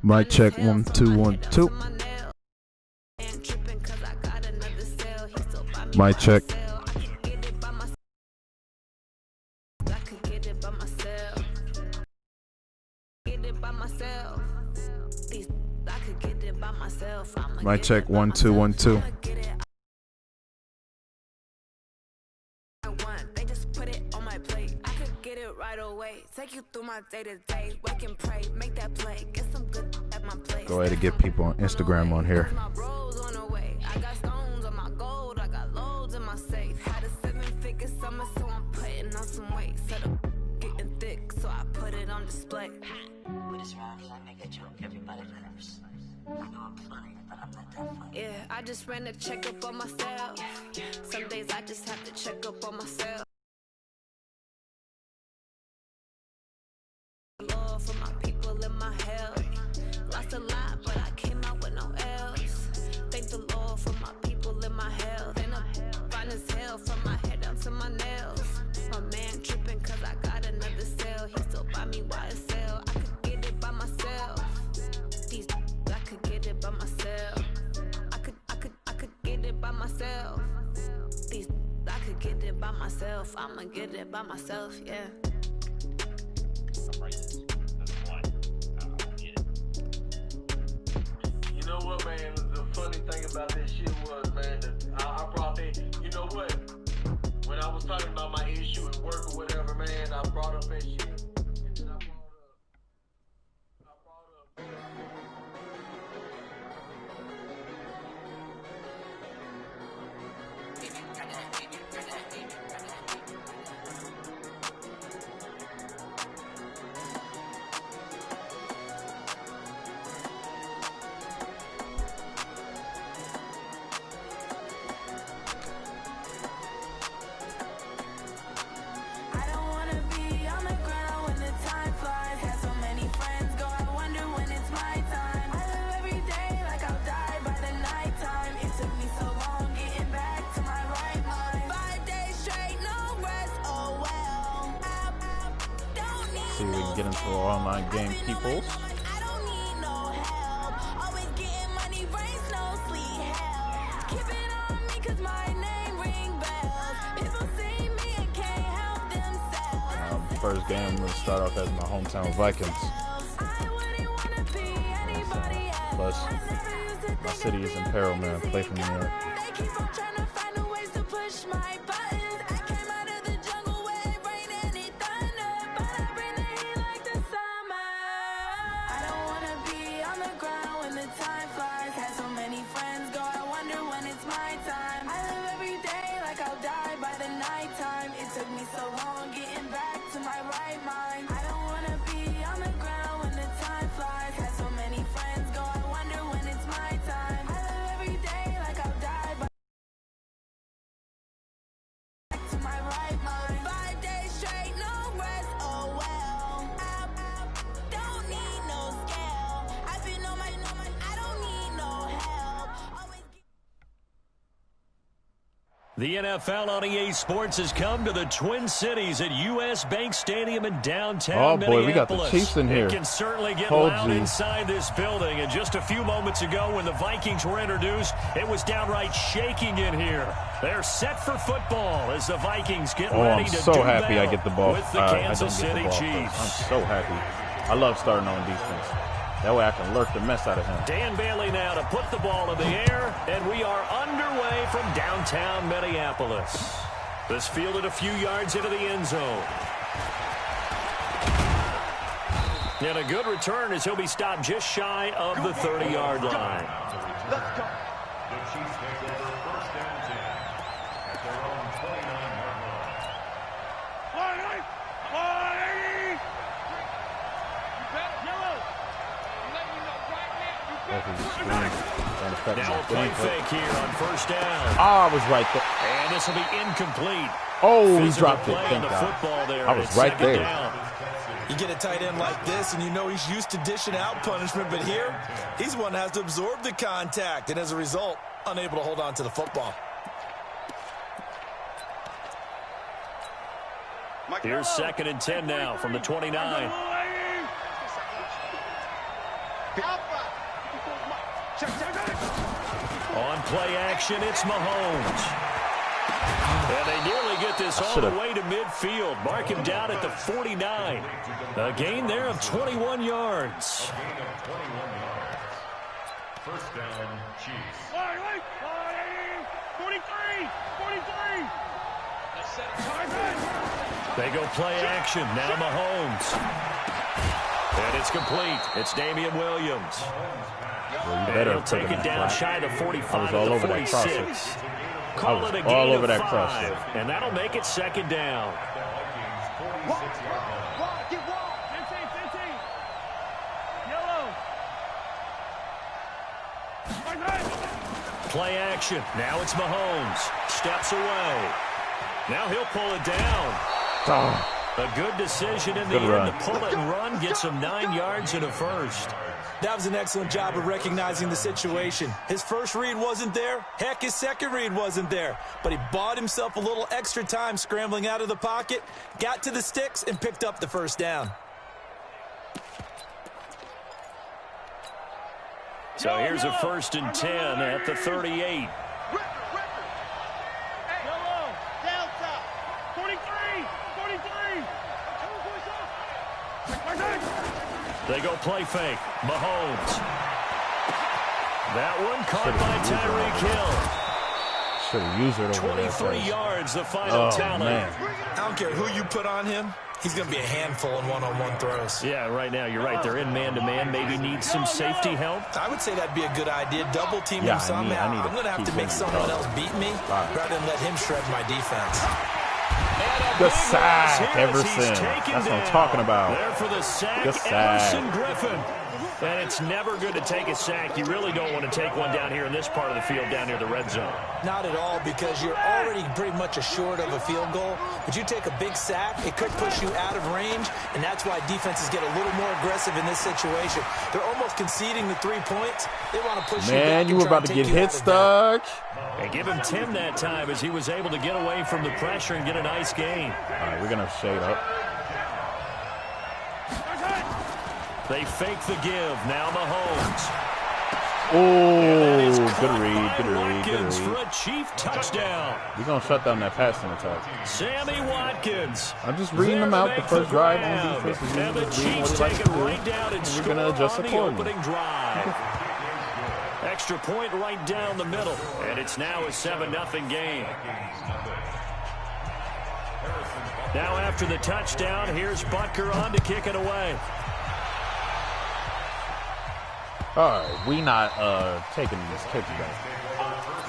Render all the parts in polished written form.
Mic check 1 2 1 2. Mic check. Mic check 1 2 1 2. Go ahead and get people on Instagram on here. Yeah, I just ran a checkup on myself. Some days I just have to check up on myself. Lord for my people and my health. Lost a lot, but I came out with no else. Thank the Lord for my people and my health. And I'm fine as hell from my head down to my nails. My man tripping cause I got another cell. He still buy me YSL. I could get it by myself. These I could get it by myself. I could get it by myself. These I could get it by myself. I'ma get it by myself, yeah. You know what, man? The funny thing about that shit was, man, that I brought that. You know what? When I was talking about my issue at work or whatever, man, I brought up that shit. And then I brought up. See if we can get into our online game, peoples. First game, we'll start off as my hometown Vikings. Plus, my city is in peril, man. Play from there. The NFL on EA Sports has come to the Twin Cities at U.S. Bank Stadium in downtown Minneapolis. Oh, boy, we got the Chiefs in here. It can certainly get loud inside this building. And just a few moments ago when the Vikings were introduced, it was downright shaking in here. They're set for football as the Vikings get ready to do so happy I get the ball with the Kansas City Chiefs. I'm so happy. I love starting on defense. That way I can lurk the mess out of him. Dan Bailey now to put the ball in the air, and we are underway from downtown Minneapolis. This fielded a few yards into the end zone. And a good return as he'll be stopped just shy of the 30-yard line. Let's go. The Chiefs take over first down 10 at their own 29-yard line. Now a play fake here on first down. Oh, I was right there. And this will be incomplete. Oh, he Physical dropped it. play on Thank the God. football there. I was It's right second there. down. You get a tight end like this, and you know he's used to dishing out punishment, but here, he's the one that has to absorb the contact, and as a result, unable to hold on to the football. Here's 2nd and 10 now from the 29. On play action, it's Mahomes. And they nearly get this all the way to midfield. Mark him down at the 49. A gain there of 21 yards. First down, Chiefs. 43. They go play action. Now Mahomes. And it's complete. It's Damian Williams. Well, and he'll take it down shy of the 45 all to over 46. Call it a all gain over of that 5, crosser. and that'll make it second down. Play action. Now it's Mahomes. Steps away. Now he'll pull it down. Oh. A good decision in the end to pull it and run. Gets him 9 yards and a first. That was an excellent job of recognizing the situation. His first read wasn't there. Heck, his second read wasn't there. But he bought himself a little extra time scrambling out of the pocket, got to the sticks, and picked up the first down. So here's a 1st and 10 at the 38. They go play fake. Mahomes. That one caught by Tyreek Hill. Should have used it over 23 yards, the final tally. Man. I don't care who you put on him. He's going to be a handful in one-on-one throws. Yeah, right now, you're right. They're in man-to-man. Maybe need some safety help. I would say that'd be a good idea. Double team him somehow. I'm going to have to make someone else beat me rather than let him shred my defense. The sack, Everson. That's what I'm talking about. There for the sack, Everson Griffin. And it's never good to take a sack. You really don't want to take one down here in this part of the field, down near the red zone. Not at all, because you're already pretty much assured of a field goal. But you take a big sack, it could push you out of range, and that's why defenses get a little more aggressive in this situation. They're almost conceding the 3 points. They want to push you back. Man, you were about to get hit stuck. And give him 10 that time as he was able to get away from the pressure and get a nice gain. All right, we're going to shade up. They fake the give. Now Mahomes. Oh, good read, good read. For a Chief touchdown. We're going to shut down that passing attack. Sammy Watkins. I'm just reading them out the first drive on defense. And the Chiefs take it right down and score on the opening drive. Extra point right down the middle. And it's now a 7-0 game. Now after the touchdown, here's Butker on to kick it away. All right, we not taking these kicks back.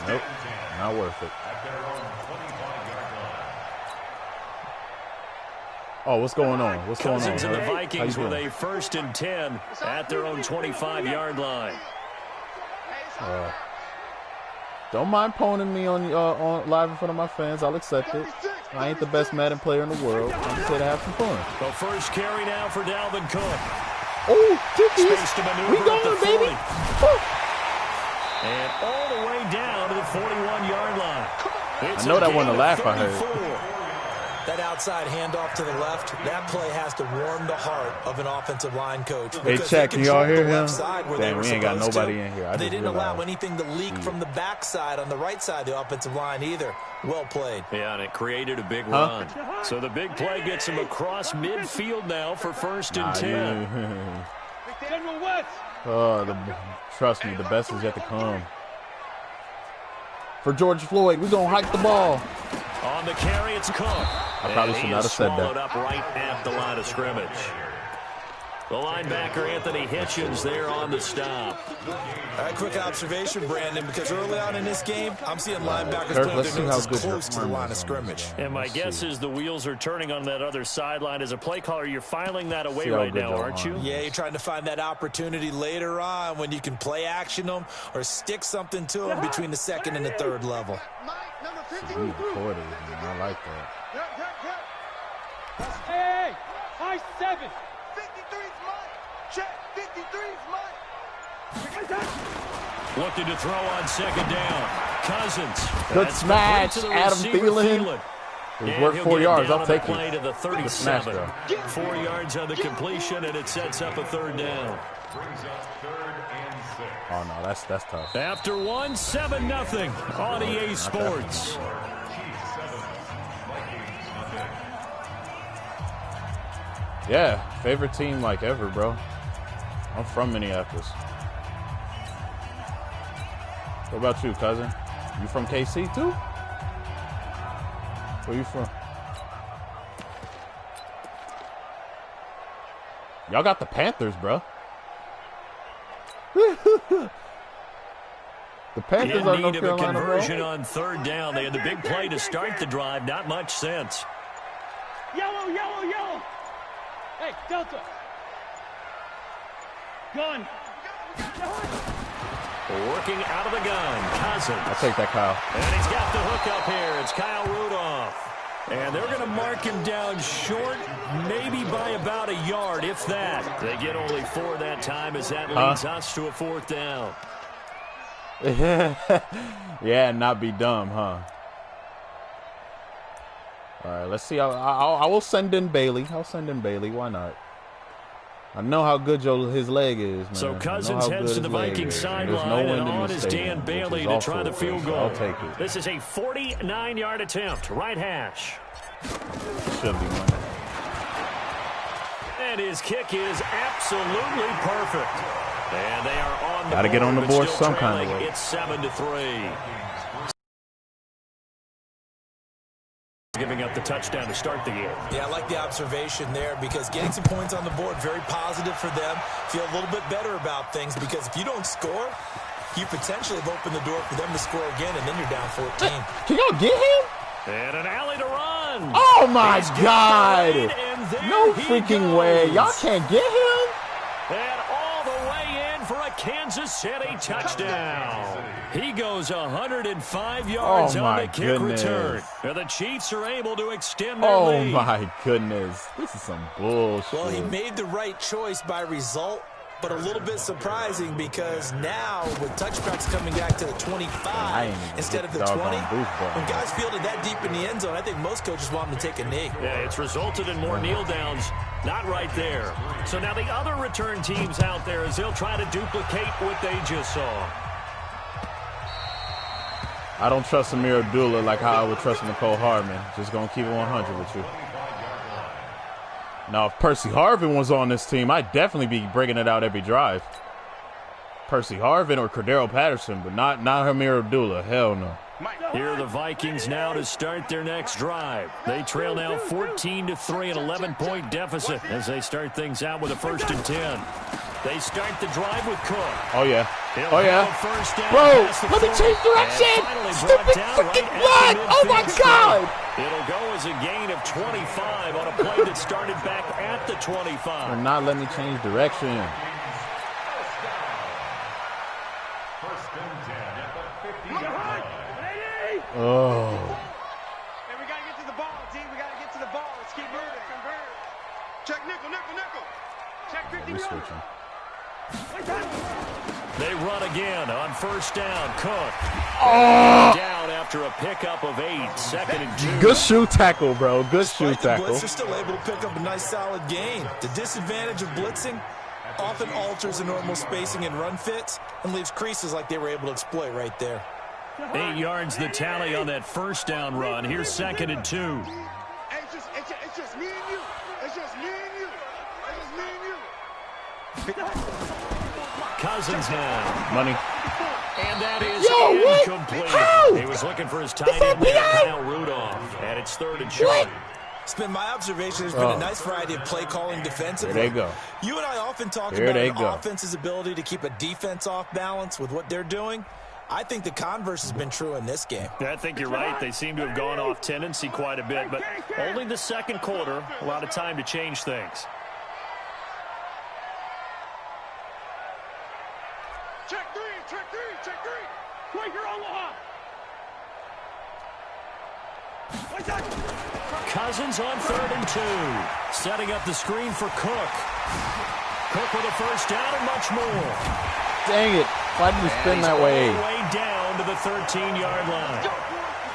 Nope, not worth it. Oh, what's going on? What's going on? Cousins and the Vikings with a 1st and 10 at their own 25-yard line. Don't mind poning me on live in front of my fans. I'll accept it. I ain't the best Madden player in the world. I'm just here to have some fun. The first carry now for Dalvin Cook. Oh, Dickies. We going, baby. Oh. And all the way down to the 41-yard line. I know that wasn't a laugh I heard. That outside handoff to the left, that play has to warm the heart of an offensive line coach. Hey, check, can y'all hear him? Damn, we ain't got nobody in here. They didn't allow anything to leak from the backside on the right side of the offensive line either. Well played. Yeah, and it created a big run. So the big play gets him across midfield now for 1st and 10. Trust me, the best is yet to come. For George Floyd, we're going to hike the ball. On the carry, it's Cook. I probably should not have said that. Up right at the line of scrimmage. The linebacker, Anthony Hitchens, there on the stop. Quick observation, Brandon, because early on in this game, I'm seeing linebackers playing their noses close to the line of scrimmage. And my guess is the wheels are turning on that other sideline. As a play caller, you're filing that away right now, aren't you? Yeah, you're trying to find that opportunity later on when you can play action them or stick something to them between the 2nd and the 3rd level. I like that. Hey, high 7. 53's mine. Check. 53's mine. Looking to throw on 2nd down. Cousins. Good smash, Adam Thielen. He's worked 4 yards. I'll take it. To the 37. 4 yards on the completion, and it sets up a 3rd down. Brings up 3rd and 6. Oh, no, that's tough. After one, 7-0 on EA Sports. Yeah, favorite team like ever, bro. I'm from Minneapolis. What about you, cousin? You from KC too? Where you from? Y'all got the Panthers, bro. The Panthers are North Carolina, bro. Conversion on 3rd down. They had the big play to start the drive. Not much sense. Yellow, yellow, yellow. Hey, Delta. Gun. Working out of the gun, Cousins. I'll take that, Kyle. And he's got the hook up here. It's Kyle Rudolph. And they're going to mark him down short, maybe by about a yard, if that. They get only 4 that time as that leads us to a 4th down. Yeah, not be dumb, huh? All right, let's see. I will send in Bailey. I'll send in Bailey. Why not? I know how good his leg is, man. So Cousins heads to the Vikings sideline, and on is Dan Bailey to try the field goal. I'll take it. This is a 49-yard attempt, right hash. Should be money. And his kick is absolutely perfect. And they are on the board. Gotta get on the board some kind of way. It's 7-3. Giving up the touchdown to start the game. Yeah, I like the observation there because getting some points on the board, very positive for them. Feel a little bit better about things because if you don't score, you potentially have opened the door for them to score again, and then you're down 14. Can y'all get him? And an alley to run. Oh, my God. No he freaking goes. way. Y'all can't get him? And all the way in for a Kansas City touchdown. He goes 105 yards on the kick return. And the Chiefs are able to extend their lead. Oh, my goodness. This is some bullshit. Well, he made the right choice by result, but a little bit surprising because now with touchbacks coming back to the 25 instead of the 20, when guys fielded that deep in the end zone, I think most coaches want them to take a knee. Yeah, it's resulted in more kneel downs. Not right there. So now the other return teams out there as they'll try to duplicate what they just saw. I don't trust Amir Abdullah like how I would trust Nicole Hardman. Just going to keep it 100 with you. Now, if Percy Harvin was on this team, I'd definitely be breaking it out every drive. Percy Harvin or Cordero Patterson, but not Amir Abdullah. Hell no. Here are the Vikings now to start their next drive. They trail now 14-3, an 11-point deficit as they start things out with a 1st and 10. They start the drive with Cook. Oh, yeah. He'll Oh, yeah. Bro, let me change direction. Stupid freaking blood. Oh, my God. It'll go as a gain of 25 on a play that started back at the 25. Or not let me change direction. 1st and 10 at the 50-yard line. Oh. Hey, we got to get to the ball, team. We got to get to the ball. Let's keep moving. Convert. Check nickel, nickel, nickel. Check 50 Switching. They run again on 1st down. Cook. Down after a pickup of 8. 2nd and 2. Good shoe tackle, bro. Good shoe Despite the tackle. blitz, they're still able to pick up a nice solid gain. The disadvantage of blitzing often alters the normal spacing and run fits and leaves creases like they were able to exploit right there. 8 yards the tally on that 1st down run. Here's 2nd and 2. It's just me and you. It's just me and you. It's just me and you. Cousins now. Money. And that is incomplete. How? He was looking for his tight end there, Kyle Rudolph. And it's 3rd and short. It's been my observation. There's been a nice variety of play calling defensively. There they go. You and I often talk There about they an go. offense's ability to keep a defense off balance with what they're doing. I think the converse has been true in this game. I think you're right. They seem to have gone off tendency quite a bit, but only the 2nd quarter, a lot of time to change things. Check 3, check 3, check 3. Quaker Omaha. Cousins on 3rd and 2. Setting up the screen for Cook. Cook with a 1st down and much more. Dang it. Why did you spin that way? All the way down to the 13-yard line.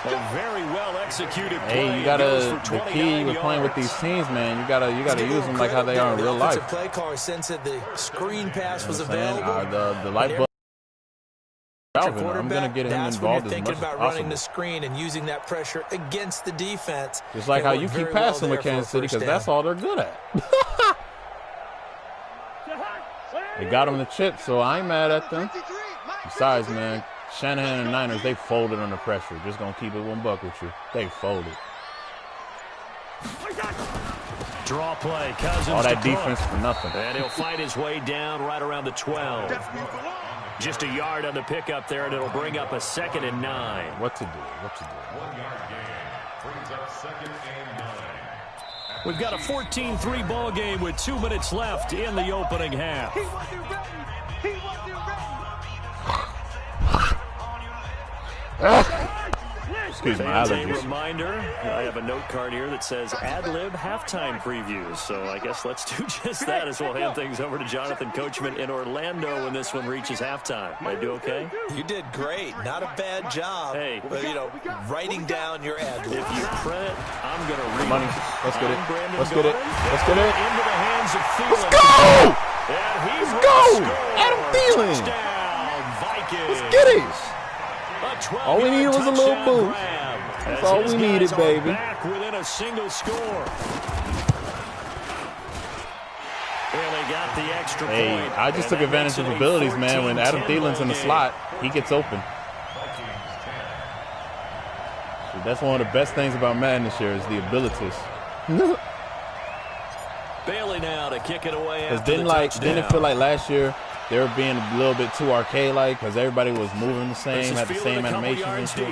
A very well executed play. Hey, you gotta, the key with playing with these teams, man, you gotta use them like how they are in real life. The play caller sensed the screen pass was available. The light bulb. I'm going to get him involved as much as possible. Thinking about running the screen and using that pressure against the defense. Just like how you keep passing with Kansas City, because that's all they're good at. They got them the chip, so I ain't mad at them. Besides, man, Shanahan and Niners, they folded under pressure. Just going to keep it $1 with you. They folded. Draw play. Cousins all that defense for nothing. And he'll fight his way down right around the 12. Just a yard on the pickup there, and it'll bring up a 2nd and 9. What to do? 1 yard gain. Brings up 2nd and 9. We've got a 14-3 ball game with 2 minutes left in the opening half. Excuse me, As a reminder, I have a note card here that says ad-lib halftime previews. So I guess let's do just that as we'll hand things over to Jonathan Coachman in Orlando when this one reaches halftime. Did I do okay? You did great. Not a bad job. Hey, but, writing down your ad-lib. If you print, I'm going to read money. Let's get it. Let's get it. Let's get it. Into the hands of Thielen. Let's go! Let's go! Adam Thielen! Touchdown, Vikings. Let's get it. All we needed was a little boost. That's all we needed, baby. Back within a single score. Really got the extra point. Hey, I just took advantage of abilities, man. When Adam Thielen's in the slot, he gets open. Dude, that's one of the best things about Madden this year is the abilities. Bailey now to kick it away. Didn't it feel like last year they were being a little bit too arcade-like because everybody was moving the same, had the same animations and shit.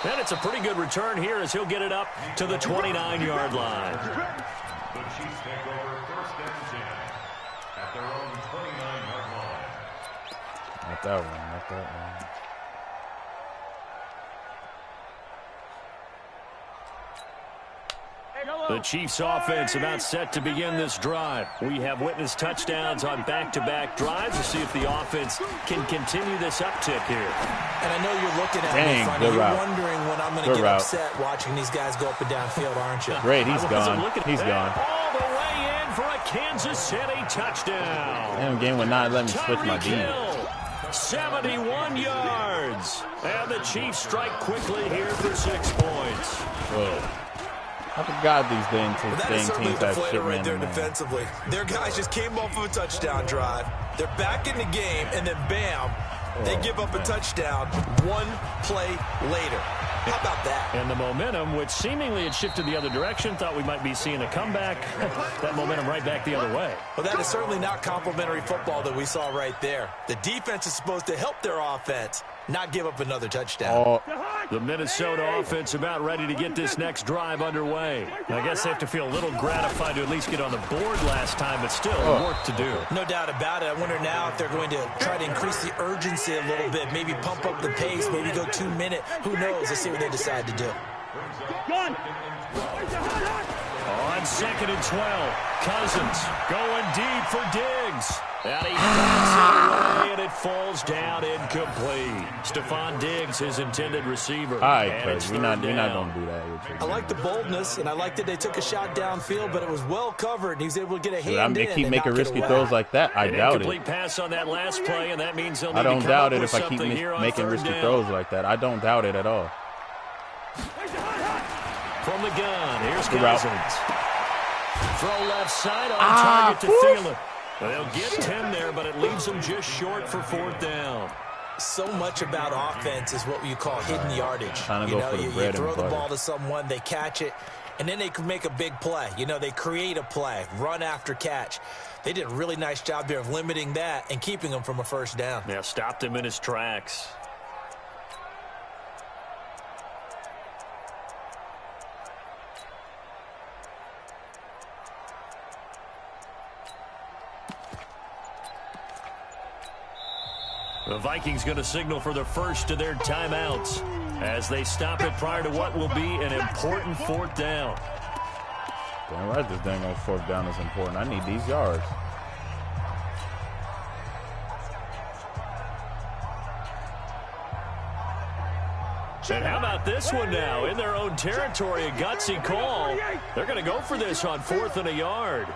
And it's a pretty good return here as he'll get it up to the 29-yard line. The Chiefs take over 1st and 10 at their own 29-yard line. Not that one, not that one. The Chiefs offense about set to begin this drive. We have witnessed touchdowns on back-to-back drives to see if the offense can continue this uptick here. And I know you're looking at me funny. You're wondering when I'm going to get upset watching these guys go up and down field, aren't you? Great, he's gone. He's gone. All the way in for a Kansas City touchdown. Damn, game would not let me switch my D. 71 yards. And the Chiefs strike quickly here for 6 points. Whoa. I forgot these dang teams have shit right there defensively. Their guys just came off of a touchdown drive. They're back in the game, and then bam, they give up a touchdown 1 play later. How about that? And the momentum, which seemingly had shifted the other direction, thought we might be seeing a comeback. That momentum right back the other way. Well, that is certainly not complimentary football that we saw right there. The defense is supposed to help their offense, not give up another touchdown. The Minnesota offense about ready to get this next drive underway. I guess they have to feel a little gratified to at least get on the board last time, but still work to do. No doubt about it. I wonder now if they're going to try to increase the urgency a little bit, maybe pump up the pace, maybe go 2 minute. Who knows? Let's see what they decide to do. On 2nd and 12, Cousins going deep for Diggs. And he backs it away, and it falls down incomplete. Stephon Diggs, his intended receiver. All right, Cuz, we're not going to do that. I like the boldness, and I like that they took a shot downfield, but it was well covered, and he was able to get a hand in. They keep making risky throws like that. I doubt it. Incomplete pass on that last play, and that means they'll need I don't to doubt come it up if I with keep something making risky throws like that. I don't doubt it at all. From the gun, here's Cousins. Throw left side on target to Thielen. They'll get 10 there, but it leaves them just short for 4th down. So much about offense is what you call hidden yardage. You throw the ball to someone, they catch it, and then they can make a big play. They create a play, run after catch. They did a really nice job there of limiting that and keeping them from a 1st down. Yeah, stopped him in his tracks. The Vikings going to signal for the first of their timeouts as they stop it prior to what will be an important 4th down. Damn right this dang old 4th down is important. I need these yards. And how about this one now? In their own territory, a gutsy call. They're going to go for this on 4th and a yard.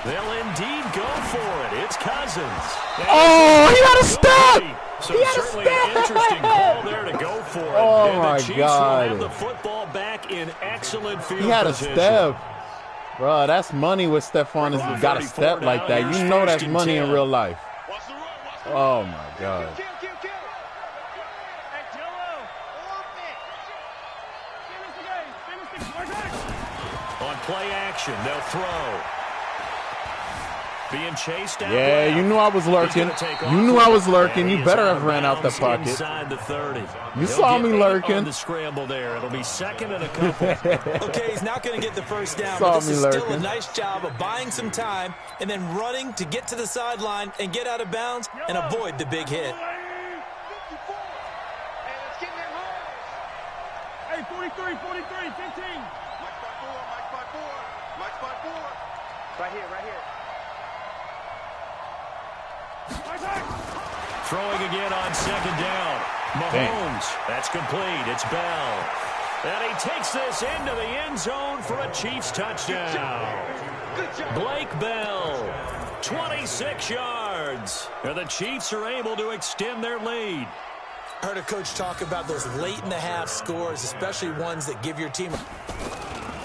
They'll indeed go for it. It's Cousins. Oh, he had a step! So certainly an interesting call there to go for it. Oh, and my the Chiefs God. will have the football back in excellent field He had a position. step. Bro, that's money with Stephon. Has got a step like that. You know that's money in real life. Oh, my God. On play action, they'll throw. Being chased out. Yeah, left. you knew I was lurking. You knew I was lurking. You better have ran out the pocket. Inside the 30. You saw me lurking. On the scramble there. It'll be 2nd and a couple. Okay, he's not going to get the first down, Saw but this me is still lurking. a nice job of buying some time and then running to get to the sideline and get out of bounds and avoid the big hit. Hey, 43, 15. Mike by four. Right here. Throwing again on 2nd down. Mahomes. That's complete. It's Bell. And he takes this into the end zone for a Chiefs touchdown. Blake Bell, 26 yards. And the Chiefs are able to extend their lead. I heard a coach talk about those late-in-the-half scores, especially ones that give your team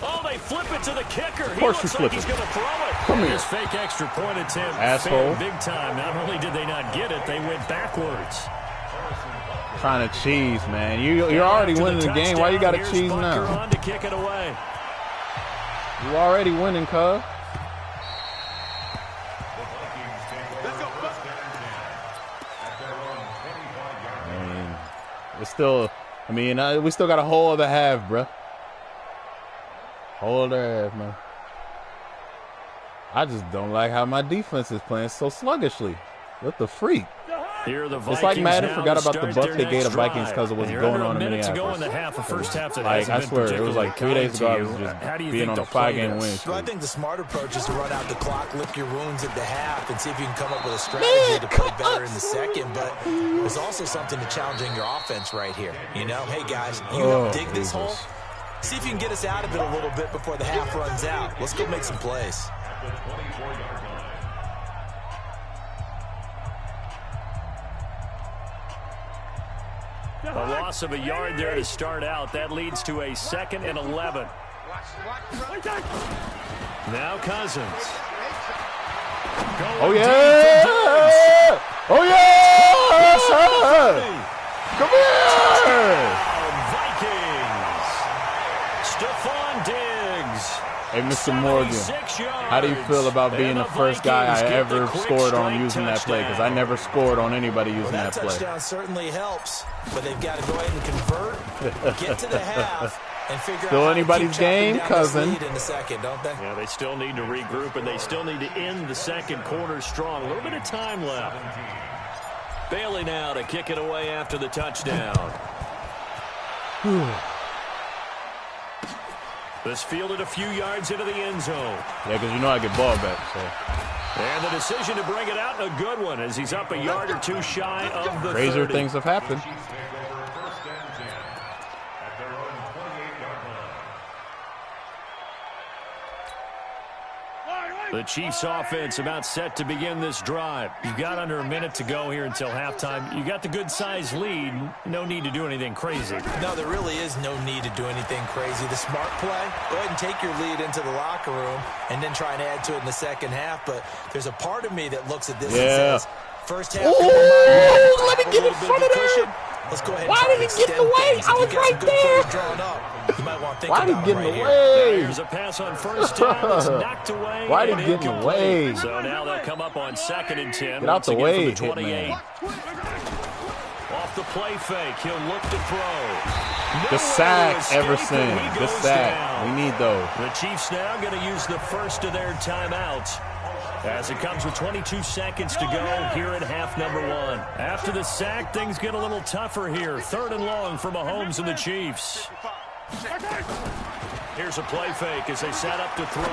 Oh, they flip it to the kicker. Of course he looks you like flip he's it. going to throw it. Come here. This fake extra point attempt Asshole. failed big time. Not only did they not get it, they went backwards. Trying to cheese, man. You're already winning the game. Why you got to Here's cheese Butker now? on to kick it away. You already winning, cuz. It's still, we still got a whole other half, bruh. Whole other half, man. I just don't like how my defense is playing so sluggishly. What the freak? Here are the Vikings. It's like Madden now forgot to about the start buff their they gave next the Vikings drive. because of what's You're going under on a in minute to go in Minneapolis. the half, the first half that Like, hasn't I swear, been it was like 3 days ago, I was particularly just kind to you. How do you being think on a they'll play 5-game this? win Well, I streak. think the smart approach is to run out the clock, lick your wounds at the half, and see if you can come up with a strategy to play better in the second. But there's also something to challenging your offense right here. You know, hey, guys, you help dig this hole. See if you can get us out of it a little bit before the half runs out. Let's go make some plays. A loss of a yard there to start out. That leads to a 2nd and 11. Now Cousins. Oh, yeah! Oh, yeah! Come here! Vikings. Stephon Diggs. Hey, Mr. Morgan, 76 yards. how do you feel about being And the first guy I Vikings get the ever quick scored on strike using that play? Because I touchdown. never scored on anybody using That that play. touchdown certainly helps, but they've got to go ahead and convert, get to the half, and figure Still out how to anybody's keep chopping game, down cousin. this lead in the second, don't they? Yeah, they still need to regroup, and they still need to end the second quarter strong. A little bit of time left. Bailey now to kick it away after the touchdown. This fielded a few yards into the end zone. Yeah, because you know I get ball back, so. And the decision to bring it out, a good one, as he's up a yard or two shy of the Crazier 30. things have happened. Chiefs take over 1st and 10 at their own 28-yard line. The Chiefs offense about set to begin this drive. You've got under a minute to go here until halftime. You got the good-sized lead. No need to do anything crazy. No, there really is no need to do anything crazy. The smart play, go ahead and take your lead into the locker room and then try and add to it in the second half. But there's a part of me that looks at this and says, first half, let me get in front of cushion. Let's go ahead and Why try did to he get in the extend way? things. I If was you've got some right good there. plays drawn up, you might want to think Why did about he get them in right the here. way? There's a pass on first down. It's knocked away. Why did and he get in the incomplete. way? So now they'll come up on 2nd and 10. Get out the once way, again from the 28. Hitman. Off the play fake. He'll look to throw. The sack, Nowhere to Everson. escape, and he The goes sack. down. We need those. The Chiefs now going to use the first of their timeouts as it comes with 22 seconds to go here in half number 1. After the sack, things get a little tougher here. 3rd and long for Mahomes and the Chiefs. Here's a play fake as they set up to throw.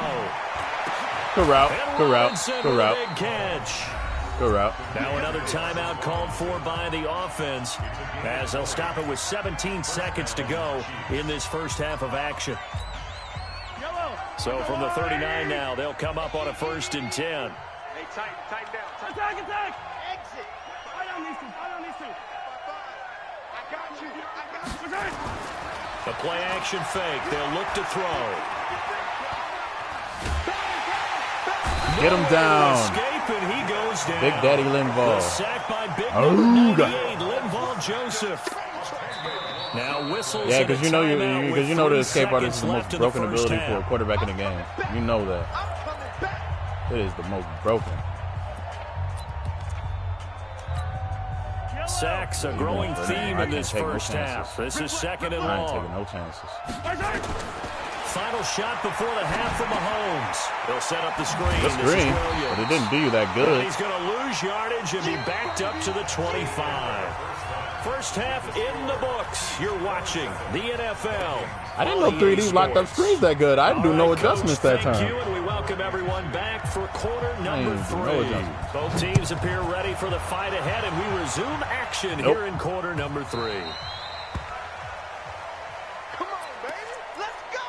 Good route. And Good route. Robinson Good with route. a big catch. Good route. Now another timeout called for by the offense as they'll stop it with 17 seconds to go in this first half of action. So from the 39 now, they'll come up on a 1st and 10. Hey, tighten down. Attack. Exit. I don't need to. I got you. The play action fake. They'll look to throw. Get him down. Escape, and he goes down. Big Daddy Linval. The sack by big number 98, Linval Joseph. Now whistles. Yeah, because you know the escape route is the most broken ability for a quarterback in the game. You know that. It is the most broken. Sacks a growing theme in this first half. This is 2nd and long. I ain't taking no chances. Final shot before the half from Mahomes. They'll set up the screen. But it didn't do you that good. And he's going to lose yardage and be backed up to the 25. First half in the books. You're watching the NFL. I didn't know 3D locked up screens that good. I didn't do no adjustments that time. Thank you, and we welcome everyone back for quarter number 3. Both teams appear ready for the fight ahead, and we resume action here in quarter number 3. Come on, baby. Let's go.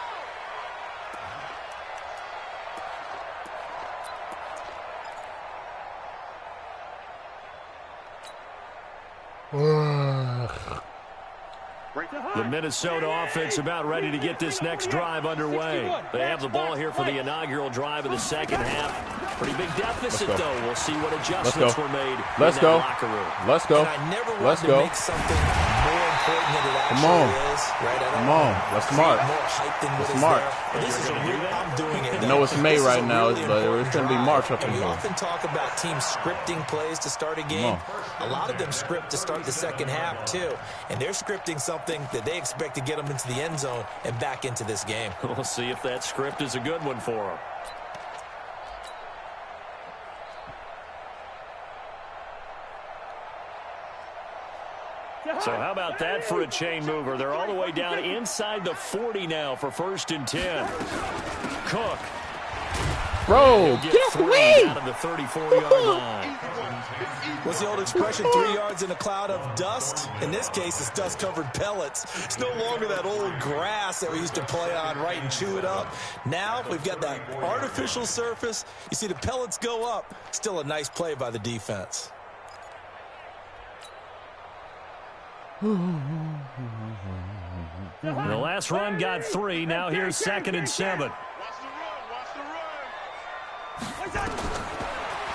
The Minnesota offense about ready to get this next drive underway. They have the ball here for the inaugural drive of the second half. Pretty big deficit, though. We'll see what adjustments were made in that locker room. Let's go. And I never want to make something more important than it actually is. Right? Come on. That's smart. More hype than what That's smart. But this is a real, I'm doing it. You know it's May right now, but it's going to be March up in here. here. We often talk about teams scripting plays to start a game. A lot of them script to start the second half, too. And they're scripting something that they expect to get them into the end zone and back into this game. We'll see if that script is a good one for them. So how about that for a chain mover? They're all the way down inside the 40 now for 1st and 10. Cook. Bro, get away! Out of the 34-yard line. What's the old expression, 3 yards in a cloud of dust? In this case, it's dust-covered pellets. It's no longer that old grass that we used to play on, right, and chew it up. Now we've got that artificial surface. You see the pellets go up. Still a nice play by the defense. The last run got 3. Now here's 2nd and 7.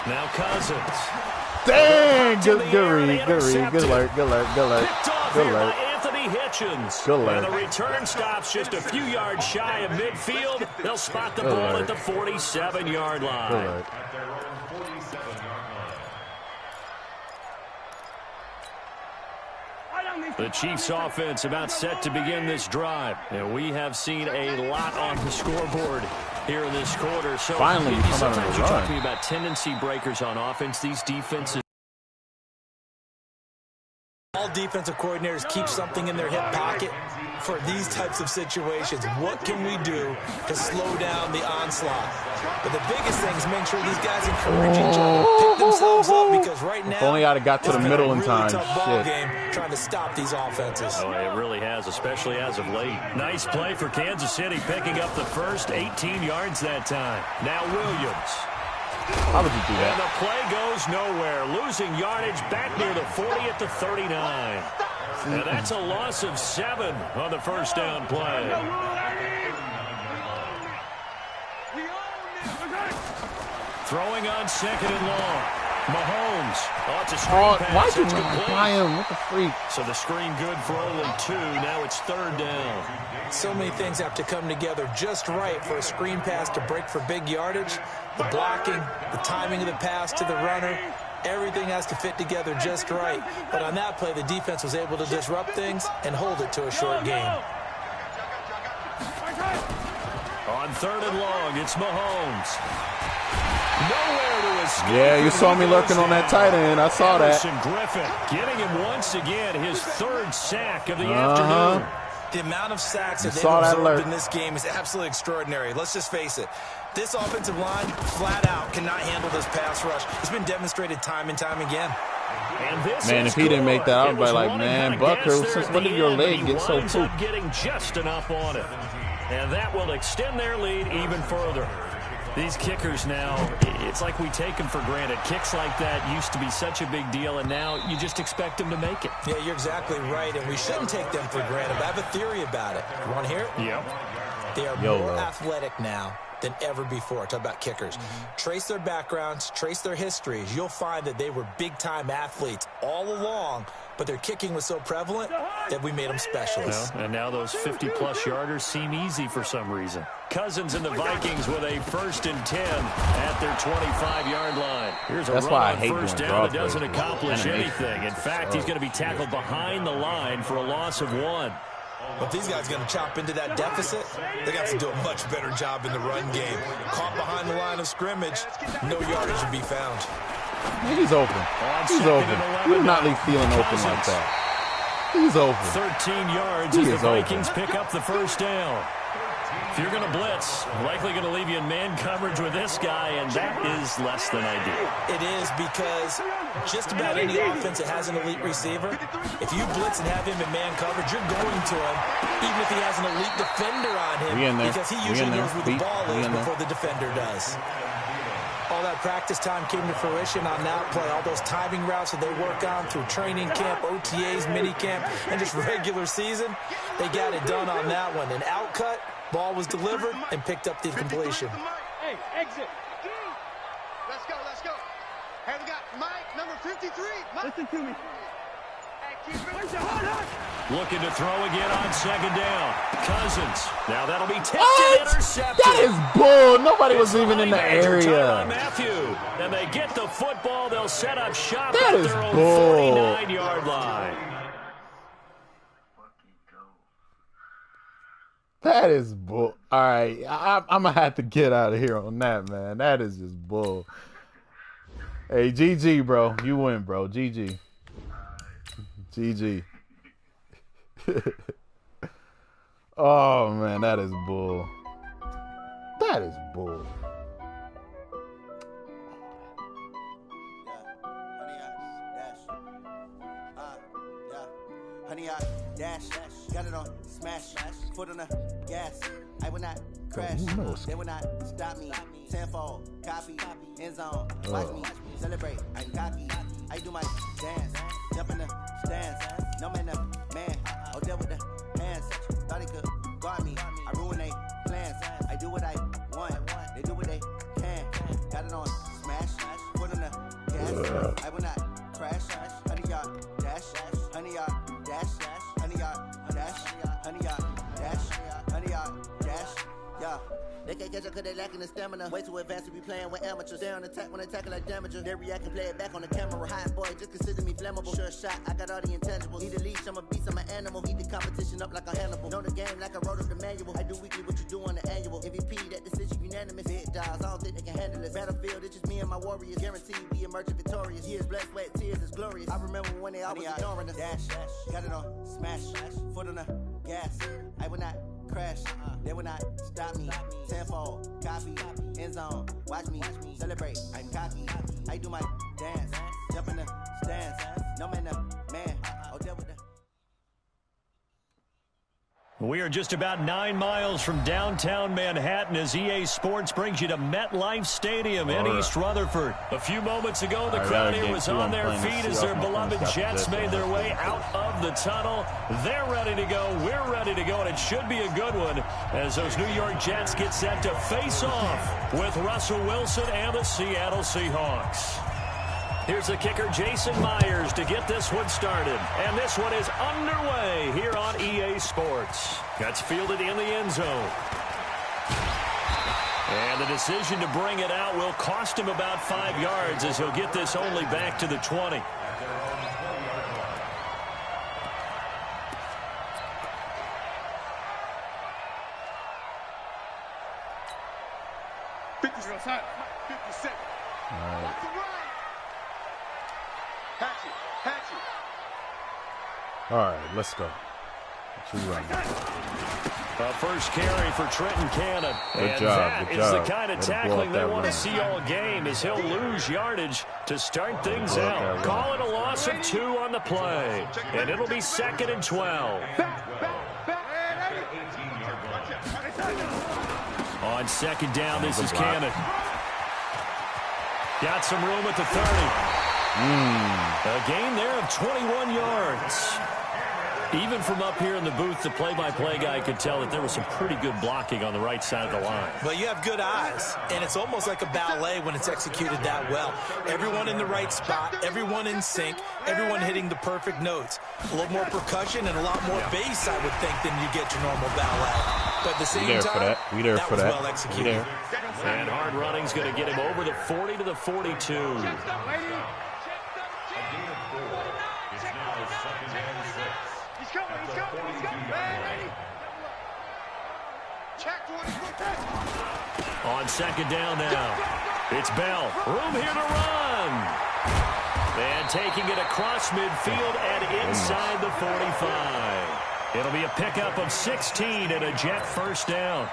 Now Cousins. Dang! Good read. Good alert. By Anthony Hitchens. Good alert. And the return stops just a few yards shy of midfield. They'll spot the ball at the 47-yard line. At their own 47-yard line. The Chiefs offense about set to begin this drive. And we have seen a lot on the scoreboard here in this quarter. So finally, sometimes you're talking about tendency breakers on offense. These defenses. All defensive coordinators keep something in their hip pocket for these types of situations. What can we do to slow down the onslaught? But the biggest thing is make sure these guys encourage each other, pick themselves up, because right now, if only I'd have got to the middle in time. Tough ball game trying to stop these offenses. Oh, it really has, especially as of late. Nice play for Kansas City, picking up the first 18 yards that time. Now Williams. How would you do that? And the play goes nowhere. Losing yardage back near the 40 at the 39. And that's a loss of 7 on the first down play. Throwing on 2nd and long. Mahomes. Oh, it's a screen pass. Why'd you not fly him? What the freak? So the screen good for only 2. Now it's 3rd down. So many things have to come together just right for a screen pass to break for big yardage. The blocking, the timing of the pass to the runner, everything has to fit together just right. But on that play, the defense was able to disrupt things and hold it to a short game. On 3rd and long, it's Mahomes. Nowhere to escape. Yeah, you saw me lurking on that tight end. I saw that. Griffin getting him once again, his 3rd sack of the afternoon. The amount of sacks that they've saw that absorbed alert in this game is absolutely extraordinary. Let's just face it. This offensive line, flat out, cannot handle this pass rush. It's been demonstrated time and time again. And this Man, if he didn't make that, I'd be like, man, Bucker, since when did your leg get so poop? Getting just enough on it. And that will extend their lead even further. These kickers now, it's like we take them for granted. Kicks like that used to be such a big deal, and now you just expect them to make it. Yeah, you're exactly right, and we shouldn't take them for granted. But I have a theory about it. You want to hear it? Yep. They are more athletic now than ever before. Talk about kickers. Trace their backgrounds, trace their histories. You'll find that they were big-time athletes all along, but their kicking was so prevalent that we made them specialists. Well, and now those 50-plus yarders seem easy for some reason. Cousins and the Vikings with a 1st and 10 at their 25-yard line. Here's a run on first down that doesn't accomplish anything. In fact, he's going to be tackled behind the line for a loss of 1. But these guys are going to chop into that deficit. They got to do a much better job in the run game. Caught behind the line of scrimmage, no yardage would be found. He's open. He's open. He would not leave feeling open like that. He's open. 13 yards as the Vikings pick up the first down. If you're going to blitz, likely going to leave you in man coverage with this guy, and that is less than ideal. It is, because just about any offense that has an elite receiver, if you blitz and have him in man coverage, you're going to him, even if he has an elite defender on him, because he usually knows where the ball is before the defender does. All that practice time came to fruition on that play. All those timing routes that they work on through training camp, OTAs, mini camp, and just regular season, they got it done on that one. An outcut, ball was delivered, and picked up the completion. Hey, exit. Let's go, let's go. Hey, we got Mike, number 53. Mike. Listen to me. Hey, keep it. Looking to throw again on second down. Cousins. Now that'll be tipped and intercepted. That is bull. Nobody was even in the area. Matthew. And they get the football. They'll set up shop that at their own 49-yard line. That is bull. All right, I'm going to have to get out of here on that, man. That is just bull. Hey, GG, bro. You win, bro. GG. GG. Oh, man, that is bull. That is bull. Honey, I dash, got it on smash, foot on the gas. I will not crash, they will not stop me. Tenfold, copy, end zone, watch me celebrate. I'm cocky, I do my dance, jump in the stands. No man, man, oh, deal with the hands. Thought he could guard me, I ruin they plans. I do what I want, they do what they can. Got it on smash, foot on the gas. I will not crash, honey, y'all dash, honey, y'all. Dash, honey, y'all, dash, honey, y'all, dash, honey, y'all, dash, yeah. They can't catch up cause they lacking the stamina. Way too advanced to be playing with amateurs. Stay on attack when they tackle like damager. They react and play it back on the camera. Hot boy, just consider me flammable. Sure shot, I got all the intangibles. Need a leash, I'm a beast, I'm an animal. Heat the competition up like a Hannibal. Know the game like I wrote up the manual. I do weekly what you do on the annual. MVP, that decision unanimous. Big dogs, I don't think they can handle it. Battlefield, it's just me and my warriors. Guaranteed we emerging victorious. Years, blood, sweat, tears, it's glorious. I remember when they always ignoring us. Dash, got it on smash, foot on the gas. I will not crash, they will not stop me. Tenfold, copy, end zone, watch me celebrate. I'm cocky, I do my dance, jump in the stands. No man, man, oh, deal with the. We are just about 9 miles from downtown Manhattan as EA Sports brings you to MetLife Stadium in East Rutherford. A few moments ago, the crowd here was on their feet as their beloved Jets made their way out of the tunnel. They're ready to go. We're ready to go, and it should be a good one as those New York Jets get set to face off with Russell Wilson and the Seattle Seahawks. Here's the kicker, Jason Myers, to get this one started. And this one is underway here on EA Sports. That's fielded in the end zone. And the decision to bring it out will cost him about 5 yards as he'll get this only back to the 20. All right, let's go. First carry for Trenton Cannon. Good job. That is the kind of tackling they want to see all game, as he'll lose yardage to start things out. Call it a loss of 2 on the play, and it'll be 2nd and 12. On 2nd down, this is Cannon. Got some room at the 30. A gain there of 21 yards. Even from up here in the booth, the play-by-play guy could tell that there was some pretty good blocking on the right side of the line. Well, you have good eyes, and it's almost like a ballet when it's executed that well. Everyone in the right spot, everyone in sync, everyone hitting the perfect notes. A little more percussion and a lot more bass, I would think, than you get your normal ballet. But at the same time, that was well executed. And hard running's going to get him over the 40 to the 42. On 2nd down now, it's Bell. Room here to run. And taking it across midfield and inside the 45. It'll be a pickup of 16 and a Jet first down.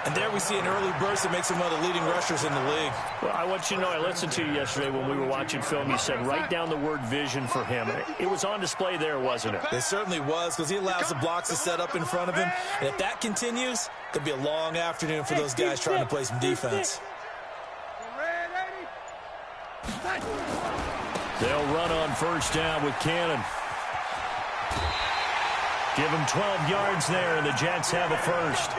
And there we see an early burst that makes him one of the leading rushers in the league. Well, I want you to know, I listened to you yesterday when we were watching film. You said write down the word vision for him. It was on display there, wasn't it? It certainly was, because he allows the blocks to set up in front of him. And if that continues, it'll be a long afternoon for those guys trying to play some defense. They'll run on first down with Cannon. Give him 12 yards there, and the Jets have a first.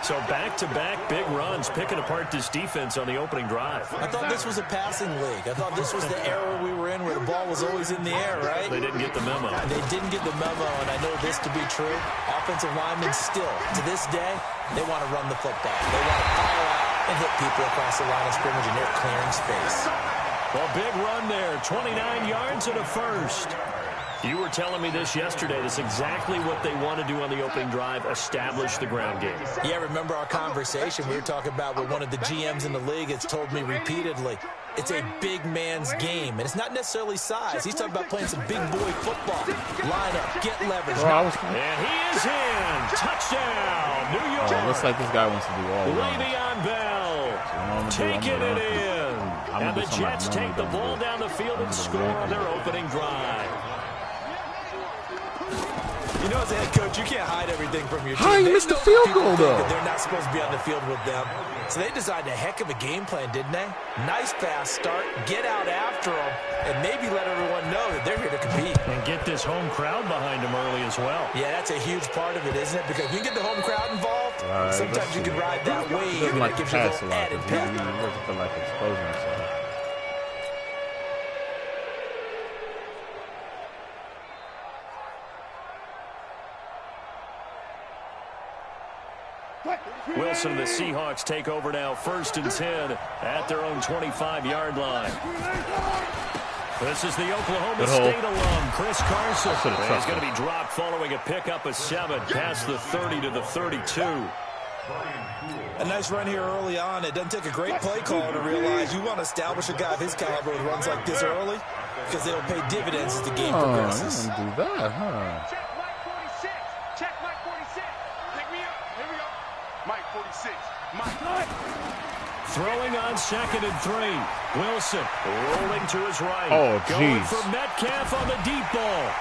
So back-to-back big runs, picking apart this defense on the opening drive. I thought this was a passing league. I thought this was the era we were in where the ball was always in the air, right? They didn't get the memo. They didn't get the memo, and I know this to be true. Offensive linemen still, to this day, they want to run the football. They want to fire out and hit people across the line of scrimmage, and they're clearing space. Well, big run there, 29 yards and a first. You were telling me this yesterday. That's exactly what they want to do on the opening drive, establish the ground game. Yeah, remember our conversation we were talking about with one of the GMs in the league has told me repeatedly, it's a big man's game, and it's not necessarily size. He's talking about playing some big boy football. Line up, get leverage. And he is in. Touchdown, New York. Looks like this guy wants to do all Le'Veon Bell taking it in. And the Jets take the ball down the field and score on their opening drive. You know, as a head coach, you can't hide everything from your team. How you missed the field goal, though? They're not supposed to be on the field with them. So they designed a heck of a game plan, didn't they? Nice fast start, get out after them, and maybe let everyone know that they're here to compete. And get this home crowd behind them early as well. Yeah, that's a huge part of it, isn't it? Because you get the home crowd involved, sometimes you can ride that wave. He doesn't like to pass a lot. He doesn't feel like exposing himself. Wilson and the Seahawks take over now, 1st and 10 at their own 25-yard line. This is the Oklahoma State alum, Chris Carson. He's going to be dropped following a pickup of 7 past the 30 to the 32. A nice run here early on. It doesn't take a great play caller to realize you want to establish a guy of his caliber with runs like this early because they'll pay dividends as the game progresses. I didn't do that, huh? Check Mike 46. Pick me up. Here we go. Mike 46. Mike. Throwing on 2nd and 3. Wilson rolling to his right. Oh, going jeez. for Metcalf on the deep ball.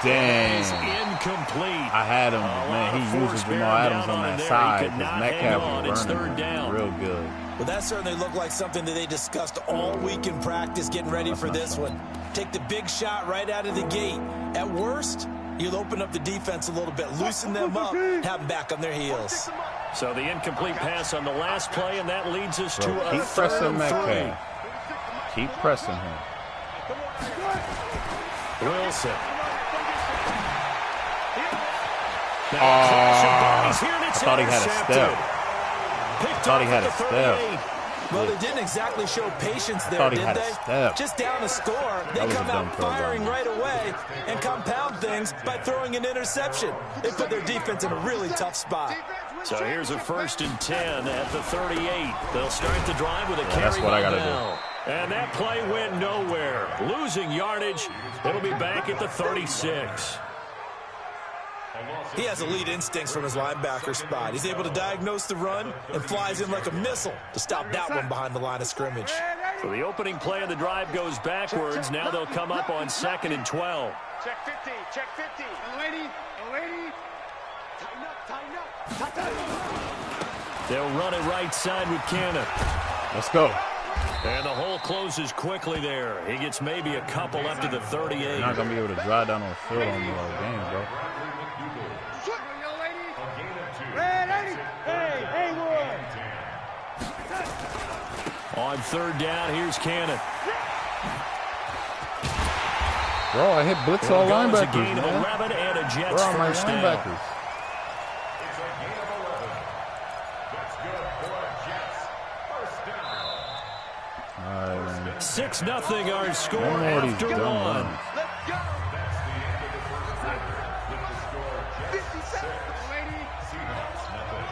Dang. Is incomplete. I had him, man. He uses Jamal Adams on that side because Metcalf was burning real good. Well, that certainly looked like something that they discussed all week in practice getting ready for this one. Take the big shot right out of the gate. At worst, you'll open up the defense a little bit, loosen them up, have them back on their heels. So the incomplete pass on the last play, and that leads us to a keep pressing Metcalf. Keep pressing him. Wilson. I thought he had a step. I thought he had a step. Well, they didn't exactly show patience there, did they? Just down a score, they come out firing right away and compound things by throwing an interception. They put their defense in a really tough spot. So here's a 1st and 10 at the 38. They'll start the drive with a carry. That's what I got to do. And that play went nowhere. Losing yardage. It'll be back at the 36. He has elite instincts from his linebacker spot. He's able to diagnose the run and flies in like a missile to stop that one behind the line of scrimmage. So the opening play of the drive goes backwards. Now they'll come up on 2nd and 12. Check 50, check 50. Lady. Tighten up. They'll run it right side with Cannon. Let's go. And the hole closes quickly there. He gets maybe a couple up to the 38. You're not going to be able to drive down on the field on the game, bro. On 3rd down, here's Cannon. Bro, I hit blitz all linebackers, A gain of 11 and a Jets Where are my first down. linebackers? It's a gain of 11. That's good for Jets. First down. All right, man. 6-0 our score One more of these after dumb one. runs. Let's go. That's the end of the first quarter. With the score, Jets 6, Seahawks nothing.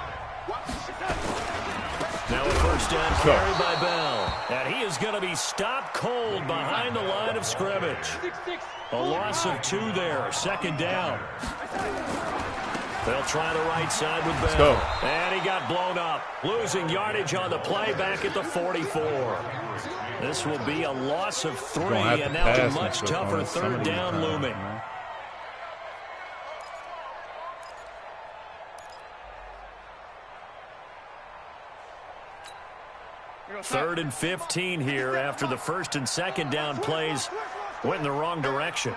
Now a first down carry by Bell. And he is going to be stopped cold behind the line of scrimmage. A loss of 2 there. 2nd down. They'll try the right side with Bell. Let's go. And he got blown up. Losing yardage on the play back at the 44. This will be a loss of 3, and now a much tougher 3rd down looming. 3rd and 15 here after the 1st and 2nd down plays went in the wrong direction.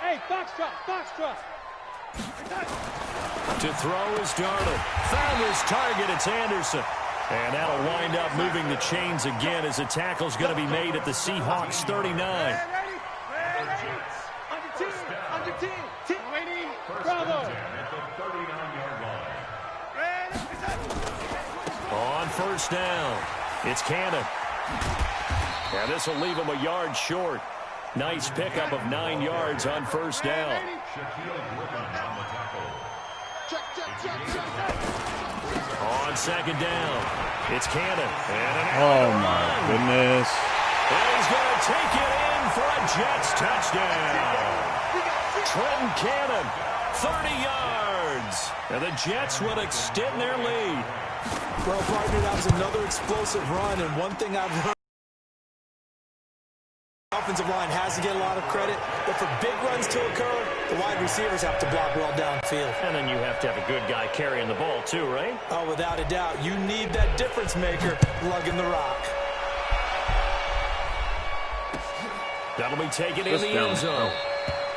Hey, foxtrot. To throw is Darnold. Found his target. It's Anderson. And that'll wind up moving the chains again as a tackle's going to be made at the Seahawks 39. Under 10. Bravo. At the 39-yard line. On 1st down, it's Cannon. And this will leave him a yard short. Nice pickup of 9 yards on 1st down. Shaquille Griffin on the tackle. On 2nd down, it's Cannon. Oh, my goodness. And he's going to take it in for a Jets touchdown. Trenton Cannon, 30 yards. And the Jets will extend their lead. Well, partner, that was another explosive run, and one thing I've learned, the offensive line has to get a lot of credit, but for big runs to occur, the wide receivers have to block well downfield. And then you have to have a good guy carrying the ball too, right? Oh, without a doubt. You need that difference maker lugging the rock. That'll be taken in the end zone.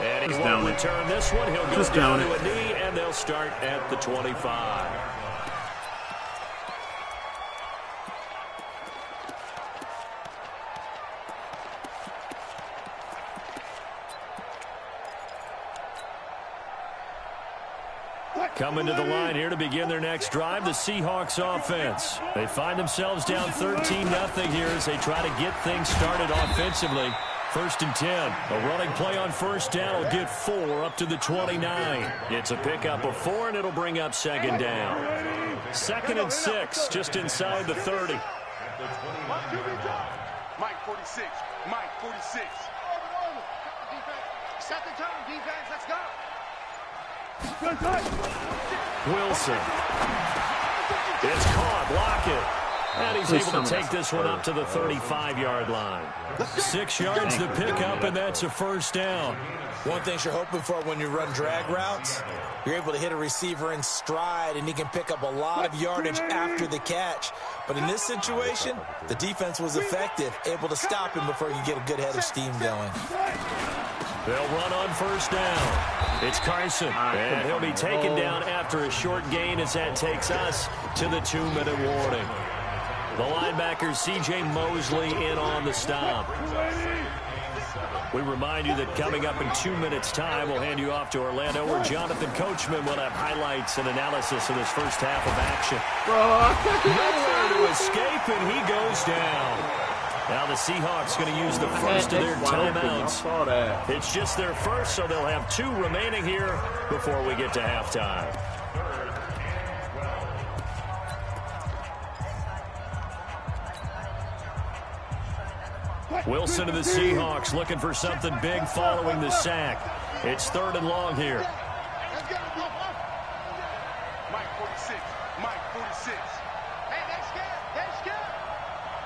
And he won't return this one. He'll go down to a knee, and they'll start at the 25. Coming to the line here to begin their next drive, the Seahawks offense. They find themselves down 13-0 here as they try to get things started offensively. 1st and 10. A running play on 1st down will get 4 up to the 29. It's a pickup of 4, and it'll bring up 2nd down. 2nd and 6, just inside the 30. Mike 46. Set the tone, defense. Let's go. Wilson. It's caught. Lockett. And he's able to take this one up to the 35-yard line. 6 yards the pickup, and that's a 1st down. One thing you're hoping for when you run drag routes, you're able to hit a receiver in stride, and he can pick up a lot of yardage after the catch. But in this situation, the defense was effective, able to stop him before he could get a good head of steam going. They'll run on 1st down. It's Carson, and he'll be taken down after a short gain as that takes us to the 2-minute warning. The linebacker, C.J. Mosley, in on the stop. We remind you that coming up in 2 minutes' time, we'll hand you off to Orlando, where Jonathan Coachman will have highlights and analysis of this first half of action. Nowhere to escape, and he goes down. Now the Seahawks going to use the first of their timeouts. It's just their first, so they'll have 2 remaining here before we get to halftime. Wilson and the Seahawks looking for something big following the sack. It's 3rd and long here. Mike 46. Mike 46. Hey, they're scared. They're scared.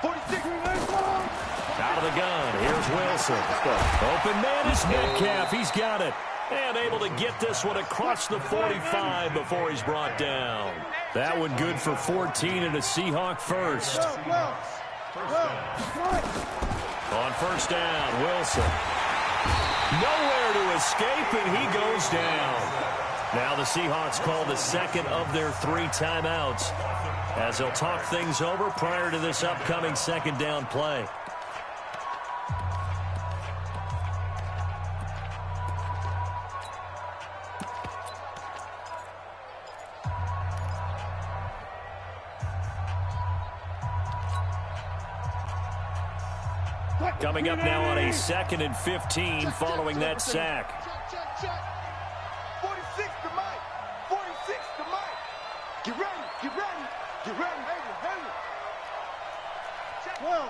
46. Out of the gun. Here's Wilson. Open man is Metcalf. He's got it. And able to get this one across the 45 before he's brought down. That one good for 14 and a Seahawk first. On first down, Wilson. Nowhere to escape, and he goes down. Now the Seahawks call the second of their 3 timeouts as they'll talk things over prior to this upcoming second down play. Coming up now on a 2nd and 15 following that sack. 46 to Mike. 46 to Mike. Get ready. Get ready. Get ready. Hey. 12.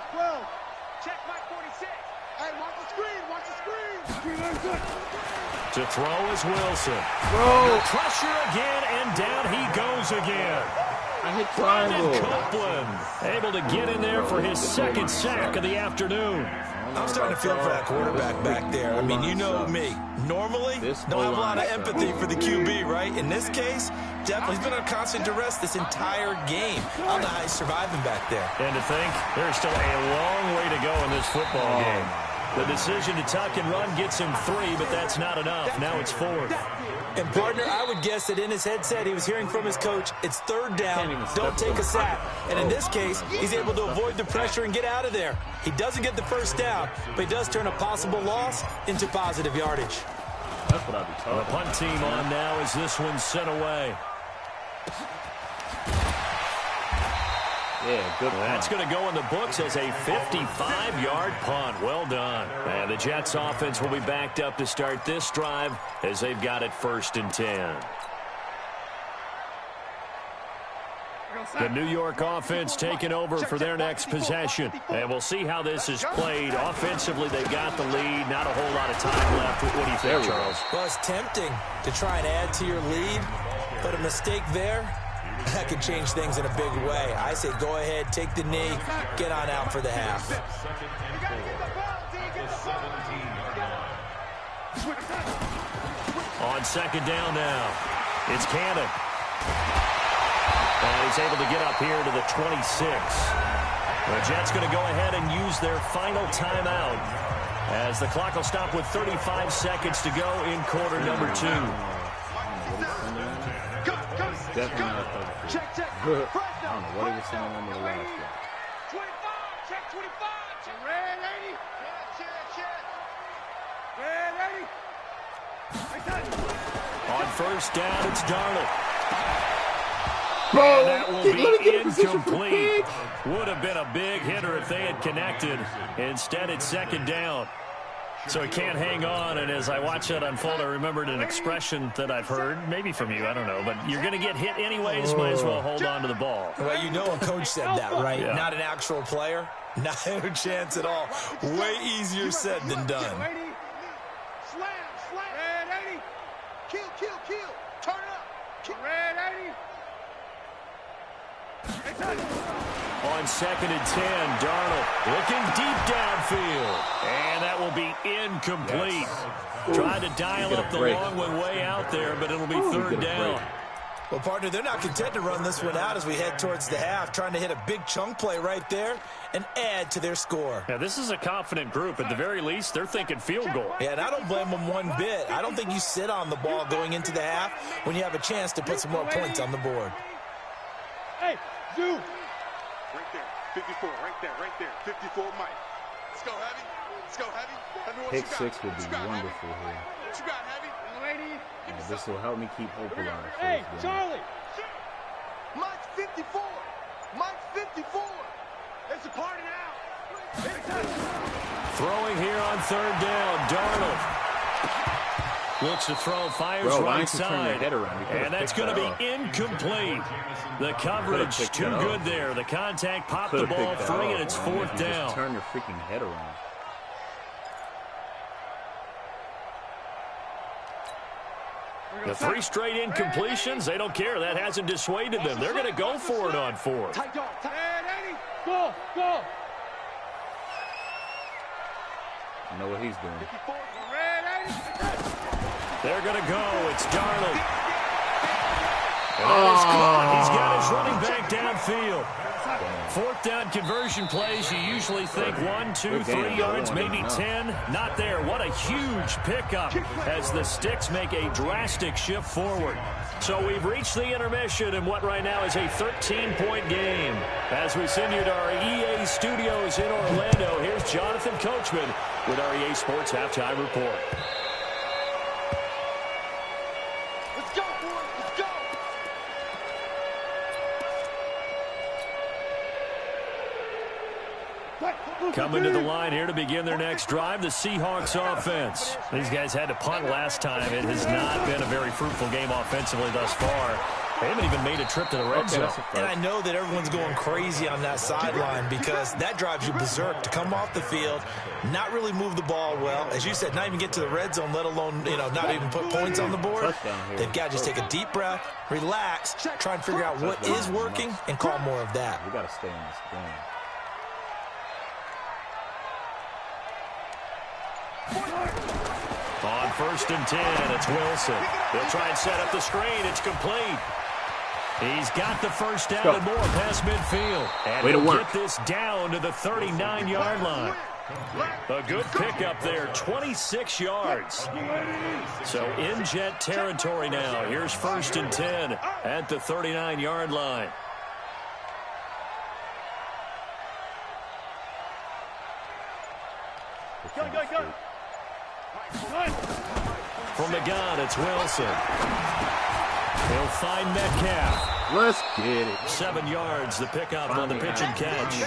Check Mike 46. Hey, watch the screen. Watch the screen. To throw is Wilson. Pressure again, and down he goes again. I hit triangle. Copeland able to get in there for his 2nd sack of the afternoon. I'm starting to feel for that quarterback back there. I mean, you know me. Normally, don't have a lot of empathy for the QB, right? In this case, definitely he's been on constant duress this entire game. I don't know how he's surviving back there. And to think, there's still a long way to go in this football game. The decision to tuck and run gets him 3, but that's not enough. Now it's 4th. And, partner, I would guess that in his headset he was hearing from his coach, it's 3rd down, don't take a sack. And in this case, he's able to avoid the pressure and get out of there. He doesn't get the first down, but he does turn a possible loss into positive yardage. That's what I'd be talking about. The punt team on now as this one's sent away. Yeah, good punt. That's going to go in the books as a 55-yard punt. Well done. And the Jets offense will be backed up to start this drive as they've got it 1st and 10. The New York offense taking over for their next possession. And we'll see how this is played. Offensively, they've got the lead. Not a whole lot of time left. What do you think, Charles? Well, it's tempting to try and add to your lead, but a mistake there, that could change things in a big way. I say go ahead, take the knee, get on out for the half. On 2nd down now, it's Cannon. And he's able to get up here to the 26. The Jets going to go ahead and use their final timeout as the clock will stop with 35 seconds to go in quarter number 2. Definitely not Check. I don't know what he was saying on the last one. 25. Check 25. Red 80. Red 80. On first down, it's Darnold. Bro, And that will be incomplete. Would have been a big hitter if they had connected. Instead, it's 2nd down. So he can't hang on, and as I watch that unfold, I remembered an expression that I've heard, maybe from you, I don't know, but you're going to get hit anyways, might as well hold on to the ball. Well, you know a coach said that, right? Yeah. Not an actual player. Not a chance at all. Way easier said than done. Slam. Red 80. Kill. Turn up. Red 80. On 2nd and 10, Darnold looking deep downfield. And that will be incomplete. Trying to dial up the long one way out there, but it'll be 3rd down. Well, partner, they're not content to run this one out as we head towards the half, trying to hit a big chunk play right there and add to their score. Now, this is a confident group. At the very least, they're thinking field goal. Yeah, and I don't blame them one bit. I don't think you sit on the ball going into the half when you have a chance to put some more points on the board. Hey, Zoo. Right there. 54. Right there. 54, Mike. Let's go, Heavy. Pick 6 would be wonderful here. What you got, Heavy? This will help me keep hope alive. Hey, Charlie. Mike's 54. It's a party now. Throwing here on 3rd down, Darnold. Looks to throw, fires right side. And that's going to be incomplete. The coverage too good there. The contact popped the ball free, and it's 4th down. Just turn your freaking head around. The 3 straight incompletions, they don't care. That hasn't dissuaded them. They're going to go for it on 4th. Go, go. I know what he's doing. They're going to go. It's Darnold. And that is caught. He's got his running back downfield. 4th down conversion plays, you usually think 1, 2, 3 yards, maybe 10. Not there. What a huge pickup as the Sticks make a drastic shift forward. So we've reached the intermission in what right now is a 13-point game. As we send you to our EA studios in Orlando, here's Jonathan Coachman with our EA Sports Halftime Report. Let's go, boys. Let's go. Coming to the line here to begin their next drive, the Seahawks offense. These guys had to punt last time. It has not been a very fruitful game offensively thus far. They haven't even made a trip to the red zone. And I know that everyone's going crazy on that sideline because that drives you berserk to come off the field, not really move the ball well. As you said, not even get to the red zone, let alone, not even put points on the board. They've got to just take a deep breath, relax, try and figure out what is working, and call more of that. We got to stay in this game. On 1st and 10, it's Wilson. He'll try and set up the screen. It's complete. He's got the first down and more past midfield. And he'll get this down to the 39-yard line. A good pickup there, 26 yards. So in Jet territory now. Here's 1st and 10 at the 39-yard line. Go, go, go. From the gun, it's Wilson. He'll find Metcalf. Let's get it. 7 yards, the pickup on the pitch and catch.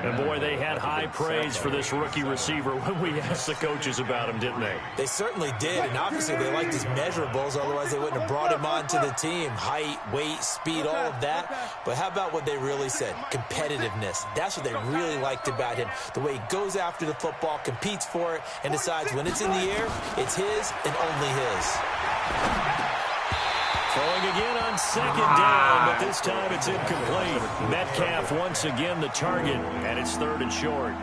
And boy, they had high praise for this rookie receiver when we asked the coaches about him, didn't they? They certainly did, and obviously they liked his measurables, otherwise they wouldn't have brought him onto the team. Height, weight, speed, all of that. But how about what they really said? Competitiveness. That's what they really liked about him. The way he goes after the football, competes for it, and decides when it's in the air, it's his and only his. Throwing again on 2nd down, but this time it's incomplete. Metcalf once again the target, and it's 3rd and short.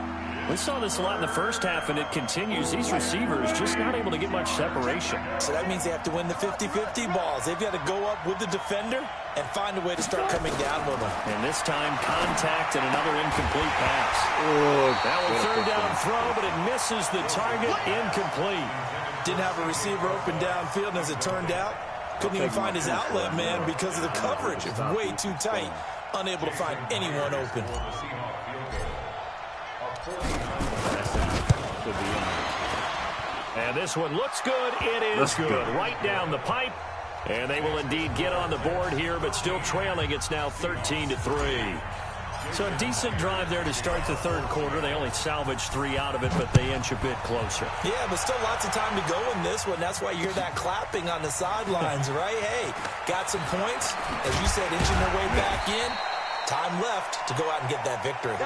We saw this a lot in the first half, and it continues. These receivers just not able to get much separation. So that means they have to win the 50-50 balls. They've got to go up with the defender and find a way to start coming down with them. And this time, contact and another incomplete pass. That was 3rd down throw, but it misses the target, incomplete. Didn't have a receiver open downfield, and as it turned out, couldn't even find his outlet man because of the coverage. It's way too tight. Unable to find anyone open. And this one looks good. It is good. Right down the pipe. And they will indeed get on the board here, but still trailing. It's now 13-3. So a decent drive there to start the 3rd quarter. They only salvaged 3 out of it, but they inch a bit closer. Yeah, but still lots of time to go in this one. That's why you hear that clapping on the sidelines, right? Hey, got some points. As you said, inching their way back in. Time left to go out and get that victory.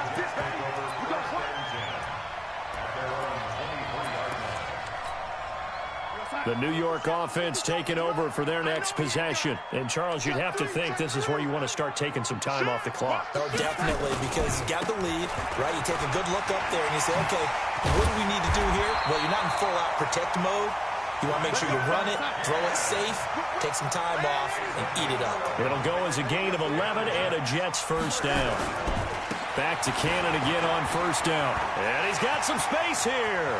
The New York offense taking over for their next possession. And, Charles, you'd have to think this is where you want to start taking some time off the clock. Oh, definitely, because you got the lead, right? You take a good look up there and you say, okay, what do we need to do here? Well, you're not in full-out protect mode. You want to make sure you run it, throw it safe, take some time off, and eat it up. It'll go as a gain of 11 and a Jets 1st down. Back to Cannon again on 1st down. And he's got some space here.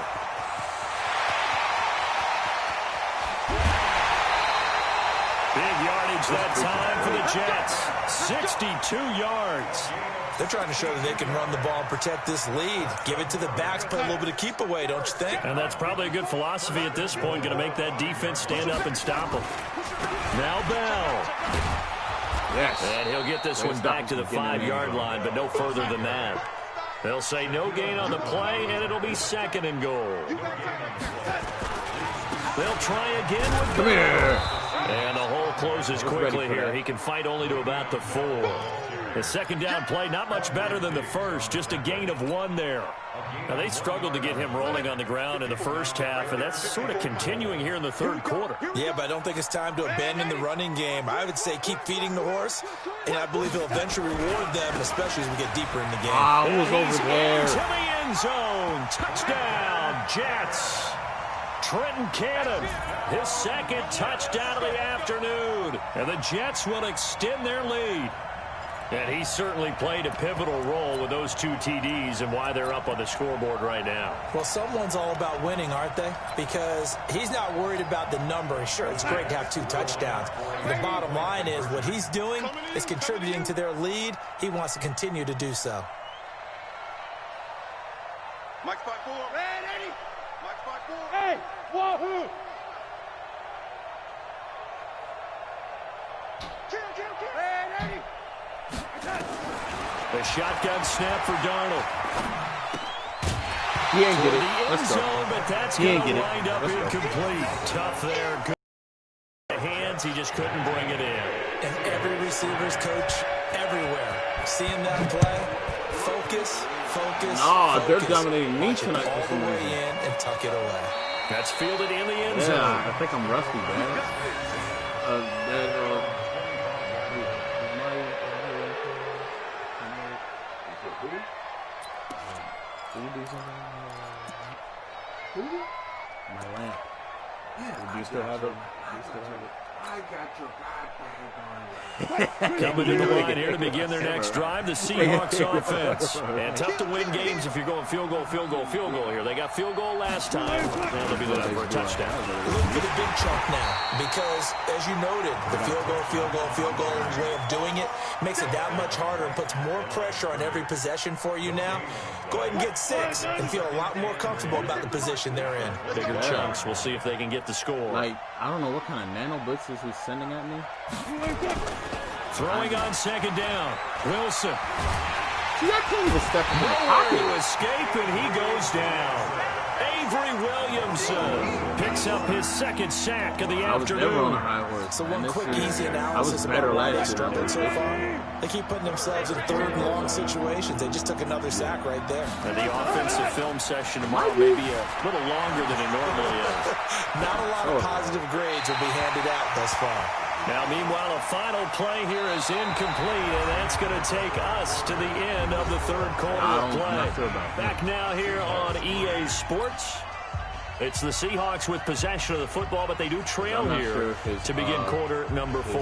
Big yardage that time for the Jets. 62 yards. They're trying to show that they can run the ball and protect this lead. Give it to the backs, play a little bit of keep away, don't you think? And that's probably a good philosophy at this point. Going to make that defense stand up and stop them. Now Bell. Yes. And he'll get this one back to the 5-yard line, but no further than that. They'll say no gain on the play, and it'll be 2nd and goal. They'll try again with Come here. And the hole closes quickly here. He can fight only to about the 4. The second down play, not much better than the first, just a gain of 1 there. Now, they struggled to get him rolling on the ground in the first half, and that's sort of continuing here in the third quarter. Yeah, but I don't think it's time to abandon the running game. I would say keep feeding the horse, and I believe he'll eventually reward them, especially as we get deeper in the game. Who was over there? Into the end zone. Touchdown, Jets. Trenton Cannon, his second touchdown of the afternoon. And the Jets will extend their lead. And he certainly played a pivotal role with those 2 TDs and why they're up on the scoreboard right now. Well, someone's all about winning, aren't they? Because he's not worried about the number. Sure, it's great to have 2 touchdowns. The bottom line is what he's doing is contributing to their lead. He wants to continue to do so. Mike 5-4. Man, Eddie. Mike 5-4. Hey, wahoo. Kill. Man, Eddie. The shotgun snap for Darnold. He ain't get it. The end zone, but that's going to wind up incomplete. Tough there. Good hands. He just couldn't bring it in. And every receiver's coach everywhere. Seeing that play, focus. They're dominating me tonight. All the way in and tuck it away. That's fielded in the end zone. I think I'm rusty, man. My lamp. Yeah, do you still have it? I got your goddamn. Coming to the line here to begin their next drive, the Seahawks offense. And tough to win games if you're going field goal here. They got field goal last time. Now they'll be looking for a touchdown. Look for the big chunk now because, as you noted, the field goal way of doing it makes it that much harder and puts more pressure on every possession for you now. Go ahead and get 6 and feel a lot more comfortable about the position they're in. Bigger chunks. We'll see if they can get the score. Like, I don't know what kind of nano blitzes he's sending at me. Throwing on second down. Wilson. See, I can't even step in the pocket. To escape, and he goes down. Avery Williamson picks up his second sack of the afternoon. Never on a high horse. So one quick, easy analysis about why they struggled so far. They keep putting themselves in 3rd and long situations. They just took another sack right there. And the offensive film session tomorrow may be a little longer than it normally is. Not a lot of positive grades will be handed out thus far. Now, meanwhile, a final play here is incomplete, and that's going to take us to the end of the third quarter of play. Back now here on EA Sports. It's the Seahawks with possession of the football, but they do trail here to begin quarter number 4.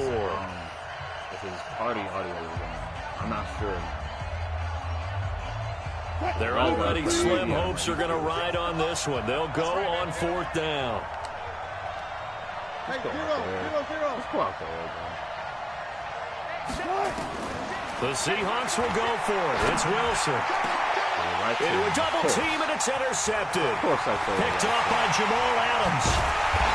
If his party audio is on, I'm not sure. They're already slim hopes are going to ride on this one. They'll go on 4th down. Hey, 0-0. Let's go out there, The Seahawks will go for it. It's Wilson. Into a double team, and it's intercepted. Picked off by Jamal Adams.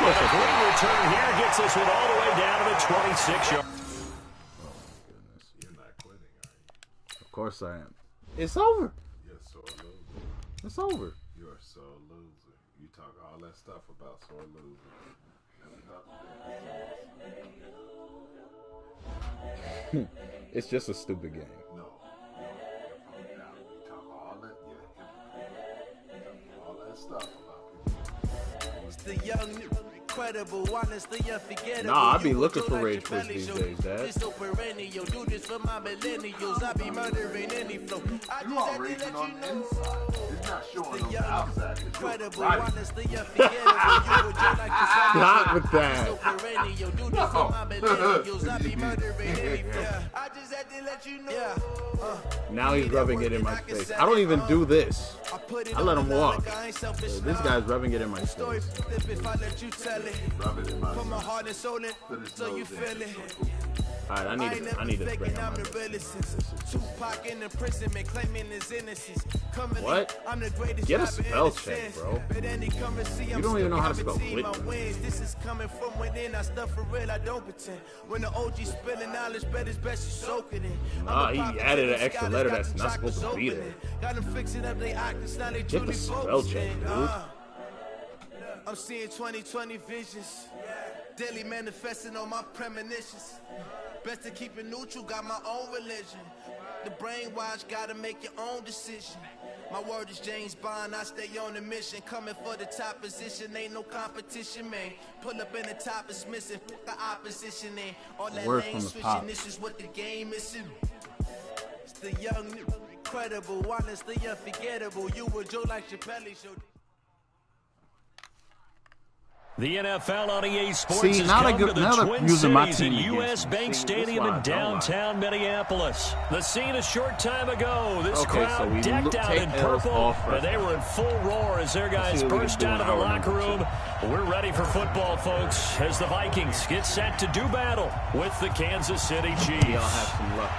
And a great return here gets this one all the way down to the 26-yard. Oh, my goodness. You're not quitting, are you? Of course I am. It's over. You're so loser. It's over. You're so loser. You talk all that stuff about sore loser. It's just a stupid game. No. You talk all that, all that stuff about people. The young, incredible, honestly unforgettable. Nah, I be looking for rage quits these days, Dad. So perennial, do this for my millennials. I be murdering any flow. I You just are had to raging let on you the know. inside. It's not showing on the outside. It's Incredible, right. honestly unforgettable. You would just like to Stop with that. So perennial, do this for my millennials. I be murdering any flow. I just had to let you know. Now he's rubbing it in my face. I don't even do this. I let him walk. This guy's rubbing it in my face. If I let you tell it, Rub it in my put my heart and soul in, so you feel it. Alright, I need to bring him on. Tupac in the imprisonment, claiming his innocence. What? I'm the greatest. Get a spell check, bro. You don't even know how to spell quit. This is coming from within. I stuff for real, I don't pretend. When the OG spilling knowledge, bet it's best you soak it in. Nah, he added an extra letter that's not supposed to be there. Got them fixing up they actors, now they Get truly the spell check, dude. I'm seeing 20/20 visions. Daily manifesting on my premonitions. Best to keep it neutral, got my own religion. The brainwash, gotta make your own decision. My word is James Bond, I stay on the mission. Coming for the top position, ain't no competition, man. Pull up in the top is missing, put the opposition in. All that lane switching, this is what the game is. It's the young, incredible, honestly unforgettable. You were Joe like Chappelle showed. The NFL on EA Sports has come to the Twin Cities in U.S. Bank Stadium in downtown Minneapolis. The scene a short time ago. This crowd decked out in purple, and they were in full roar as their guys burst out of the locker room. We're ready for football, folks, as the Vikings get set to do battle with the Kansas City Chiefs. Y'all have some luck.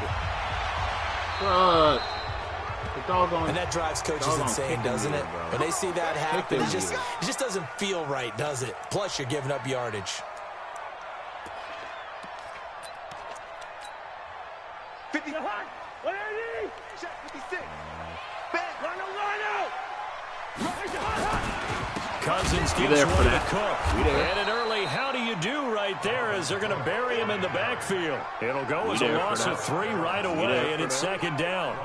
And that drives coaches insane, doesn't it? When they see that happen, it just doesn't feel right, does it? Plus, you're giving up yardage. 50. 180. Check 56. Back. Run out. Cousins gives one to Cook. And an early how do you do right there as they're going to bury him in the backfield. It'll go as a loss of 3 right away, and it's second down.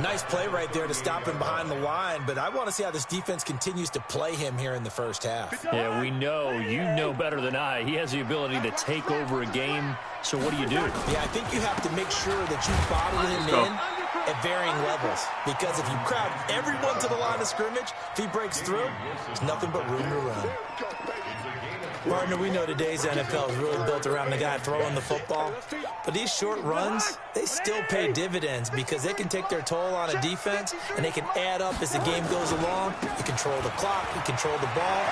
Nice play right there to stop him behind the line, but I want to see how this defense continues to play him here in the first half. Yeah, we know. You know better than I. He has the ability to take over a game, so what do you do? Yeah, I think you have to make sure that you bottle him in at varying levels, because if you crowd everyone to the line of scrimmage, if he breaks through, there's nothing but room to run. Partner, we know today's NFL is really built around the guy throwing the football, but these short runs, they still pay dividends because they can take their toll on a defense, and they can add up as the game goes along. You control the clock, you control the ball,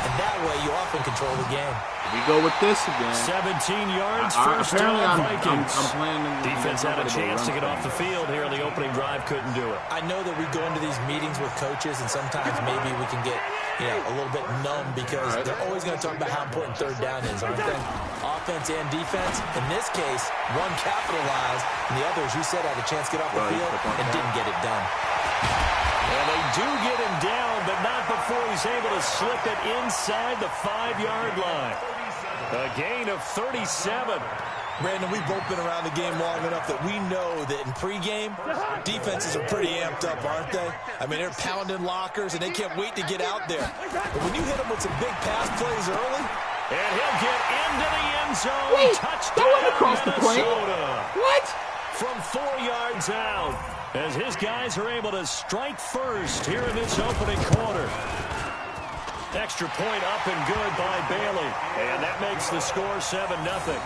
and that way you often control the game. We go with this again. 17 yards, first down, Vikings. I'm playing Defense had a chance to get off the field here on the opening drive, couldn't do it. I know that we go into these meetings with coaches, and sometimes maybe we can get a little bit numb because they're always going to talk about how important third down is, aren't they? Offense and defense. In this case, one capitalized, and the other, as you said, had a chance to get off the field and didn't get it done. And they do get him down, but not before he's able to slip it inside the 5-yard line. A gain of 37. Brandon, we've both been around the game long enough that we know that in pregame, defenses are pretty amped up, aren't they? I mean, they're pounding lockers, and they can't wait to get out there. But when you hit them with some big pass plays early... And he'll get into the end zone. Touchdown, across the plane. What? From 4 yards out, as his guys are able to strike first here in this opening quarter. Extra point up and good by Bailey. And that makes the score 7-0.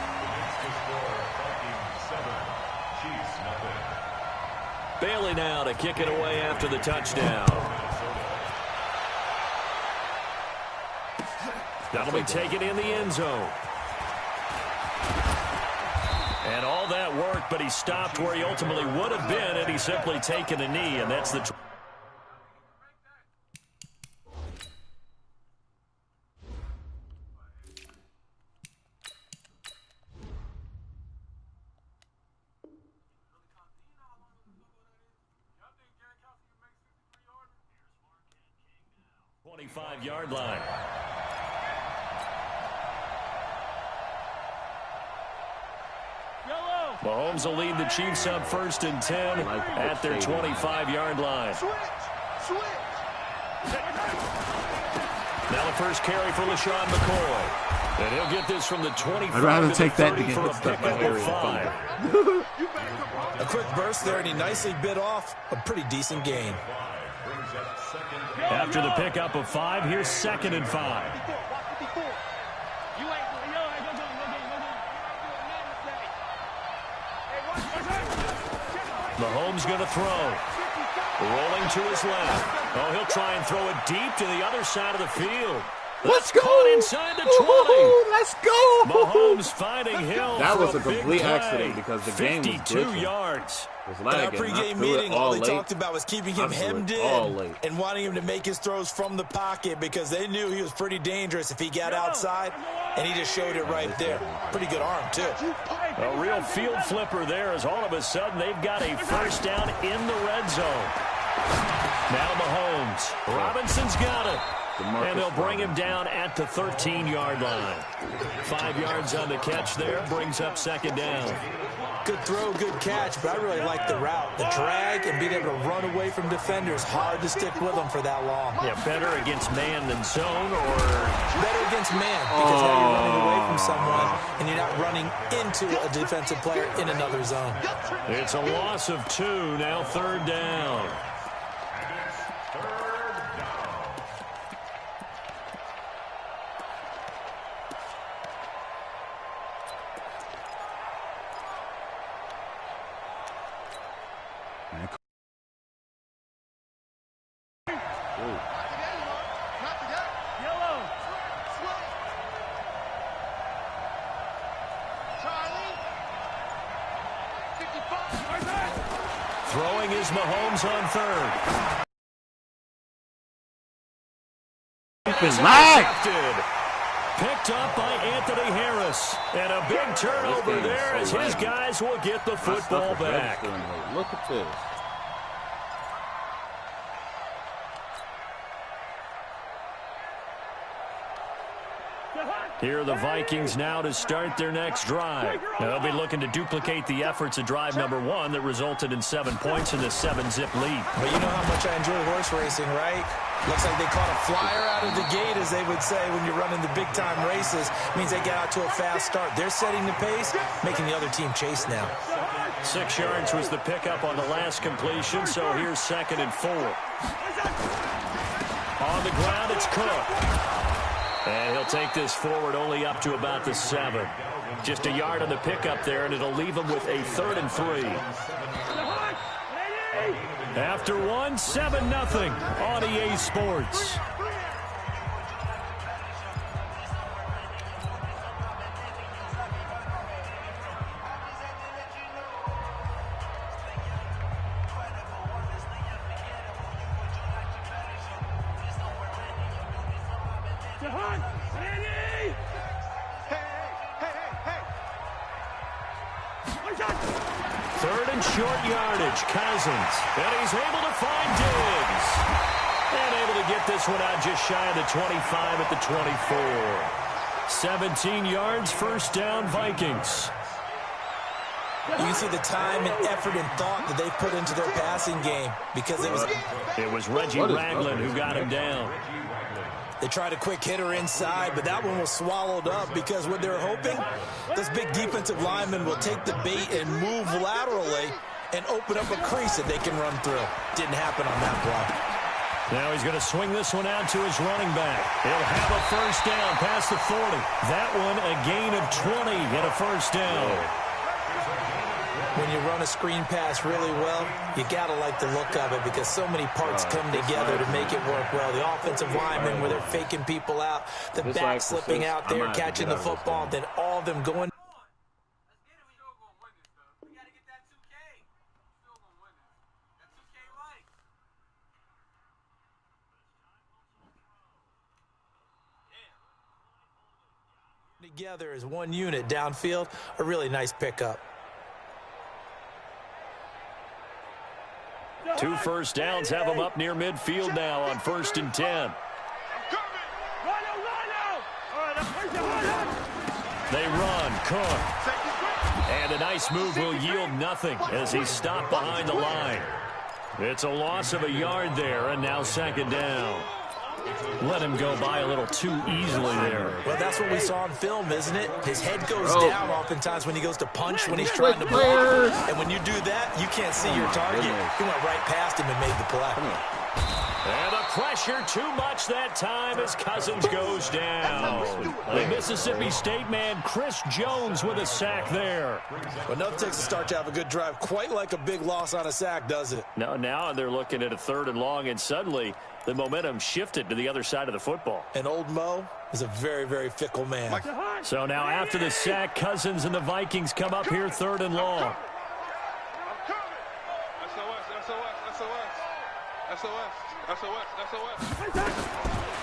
Bailey now to kick it away after the touchdown. That'll be taken in the end zone. And all that work, but he stopped where he ultimately would have been, and he's simply taken a knee, and that's the... ...25-yard line. Mahomes will lead the Chiefs up 1st and 10 at their 25-yard line. Now the first carry for LaShawn McCoy. And he'll get this from the 25 I'd rather take that to for a pickup of 5. A quick burst there, and he nicely bit off a pretty decent gain. After the pickup of 5, here's 2nd and 5. Mahomes going to throw. Rolling to his left. Oh, he'll try and throw it deep to the other side of the field. Let's go! Inside the 20. Let's go! Mahomes finding Hill. That was a a complete accident because the game was 52 yards. In our pregame meeting, all they talked about was keeping him hemmed in and wanting him to make his throws from the pocket because they knew he was pretty dangerous if he got outside, and he just showed it right there. Pretty good arm, too. A real field flipper there as all of a sudden they've got a first down in the red zone. Now Mahomes. Robinson's got it. And they'll bring him down at the 13-yard line. 5 yards on the catch there, brings up second down. Good throw, good catch, but I really like the route. The drag and being able to run away from defenders, hard to stick with them for that long. Yeah, better against man than zone, or better against man, because now you're running away from someone and you're not running into a defensive player in another zone. It's a loss of 2, now third down. Throwing is Mahomes on third. Picked up by Anthony Harris. And a big turnover there as his guys will get the football back. Look at this. Here are the Vikings now to start their next drive. Now they'll be looking to duplicate the efforts of drive number 1 that resulted in 7 points in this 7-zip lead. But you know how much I enjoy horse racing, right? Looks like they caught a flyer out of the gate, as they would say when you're running the big-time races. Means they get out to a fast start. They're setting the pace, making the other team chase now. 6 yards was the pickup on the last completion, so here's 2nd and 4. On the ground, it's Cook. And he'll take this forward only up to about the 7. Just a yard on the pickup there, and it'll leave him with a 3rd and 3. After 1, 7-0 on EA Sports. Third and short yardage, Cousins. And he's able to find Diggs. And able to get this one out just shy of the 25 at the 24. 17 yards, first down, Vikings. You can see the time and effort and thought that they put into their passing game, because it was Reggie Ragland who got him down. They tried a quick hitter inside, but that one was swallowed up, because what they're hoping, this big defensive lineman will take the bait and move laterally and open up a crease that they can run through. Didn't happen on that play. Now he's going to swing this one out to his running back. He'll have a first down past the 40. That one a gain of 20 and a first down. When you run a screen pass really well, you got to like the look of it, because so many parts come together to make it work well. The offensive linemen, where they're faking people out, the back slipping out there, catching the football, then all of them going. Together as one unit downfield, a really nice pickup. 2 first downs have them up near midfield now on 1st and 10. They run, Cook. And a nice move will yield nothing as he's stopped behind the line. It's a loss of a yard there, and now 2nd down. Let him go by a little too easily there. Well, that's what we saw on film, isn't it? His head goes down oftentimes when he goes to punch, when he's trying to block. And when you do that, you can't see your target. He went right past him and made the play. And the pressure too much that time as Cousins goes down. The Mississippi State man, Chris Jones, with a sack there. Well, nothing takes a start to have a good drive quite like a big loss on a sack, does it? No, now they're looking at a 3rd and long, and suddenly the momentum shifted to the other side of the football. And old Mo is a very, very fickle man. So now after the sack, Cousins and the Vikings come up here 3rd and long.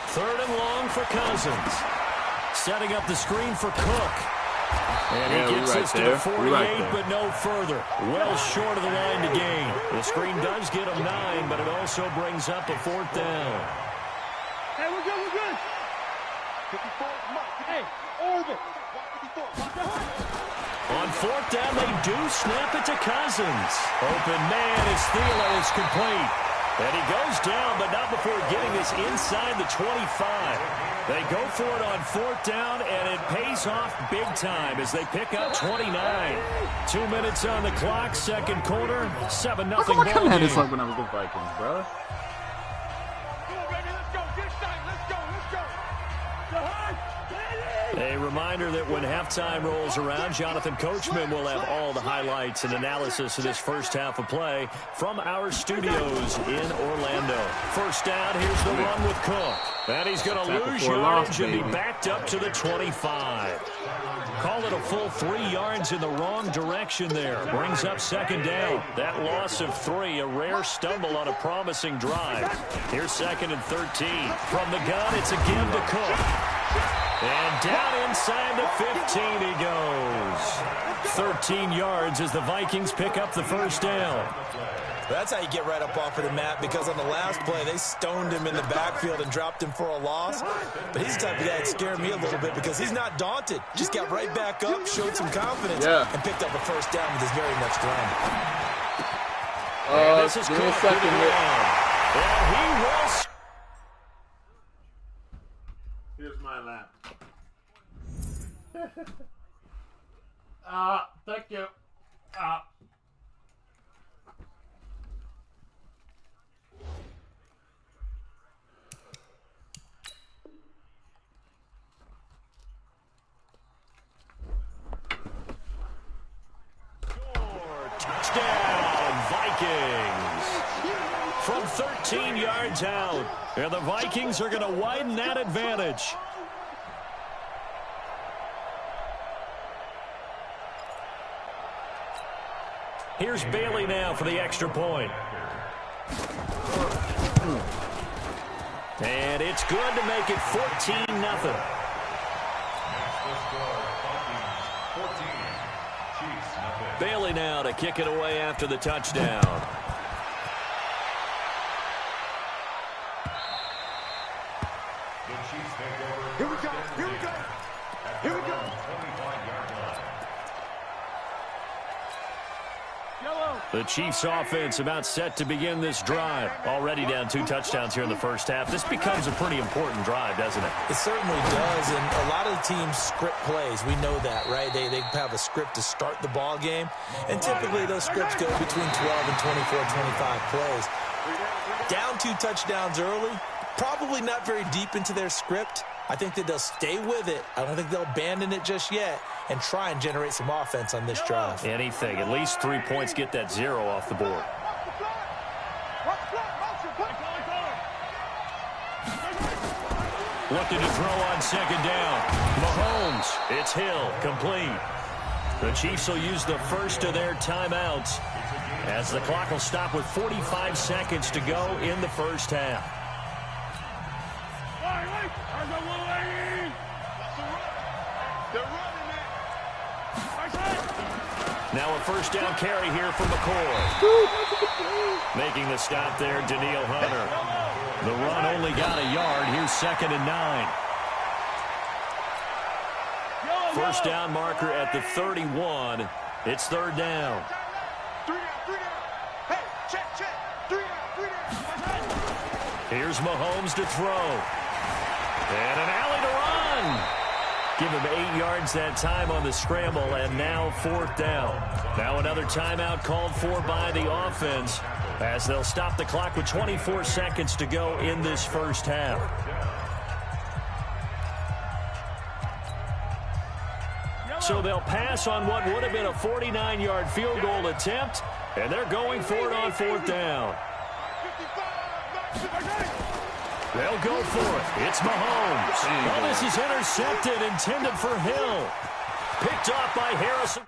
Third and long for Cousins. Setting up the screen for Cook. And he gets this to the 48, but no further. Well short of the line to gain. The screen does get him 9, but it also brings up a 4th down. Hey, we're good, we're good. 54, hey, Orbit. 54. On fourth down, they do snap it to Cousins. Open man as Thielen is complete. And he goes down, but not before getting this inside the 25. They go for it on fourth down, and it pays off big time as they pick up 29. 2 minutes on the clock, second quarter, 7-0 ball game. I had this like when I was with Vikings, bro. A reminder that when halftime rolls around, Jonathan Coachman will have all the highlights and analysis of this first half of play from our studios in Orlando. First down, here's the run with Cook. And he's going to lose yardage and be backed up to the 25. Call it a full 3 yards in the wrong direction there. Brings up second down. That loss of 3, a rare stumble on a promising drive. Here's second and 13. From the gun, it's a give to Cook. And down inside the 15 he goes. 13 yards as the Vikings pick up the first down. That's how you get right up off of the mat, because on the last play, they stoned him in the backfield and dropped him for a loss. But he's the type of guy that scared me a little bit because he's not daunted. Just got right back up, showed some confidence, and picked up a first down with his very next run. This is Cook to the ground. And he will. Here's my lap. Thank you. Touchdown, Vikings. From 13 yards out. And the Vikings are going to widen that advantage. Here's Bailey now for the extra point. And it's good to make it 14-0. Bailey now to kick it away after the touchdown. Here we go, here we go, here we go. The Chiefs offense about set to begin this drive. Already down 2 touchdowns here in the first half. This becomes a pretty important drive, doesn't it? It certainly does, and a lot of the teams script plays. We know that, right? They have a script to start the ball game, and typically those scripts go between 12 and 24, 25 plays. Down 2 touchdowns early, probably not very deep into their script. I think that they'll stay with it. I don't think they'll abandon it just yet and try and generate some offense on this drive. Anything. At least 3 points, get that 0 off the board. Looking to throw on second down. Mahomes, it's Hill, complete. The Chiefs will use the first of their timeouts as the clock will stop with 45 seconds to go in the first half. Now a first down carry here from McCoy. Making the stop there, Daniil Hunter. The run only got a yard. Here's second and 9. First down marker at the 31. It's third down. Here's Mahomes to throw. And an alley to run. Give him 8 yards that time on the scramble, and now fourth down. Now another timeout called for by the offense as they'll stop the clock with 24 seconds to go in this first half. So they'll pass on what would have been a 49-yard field goal attempt, and they're going for it on fourth down. They'll go for it. It's Mahomes. Well, this is intercepted, intended for Hill. Picked off by Harrison.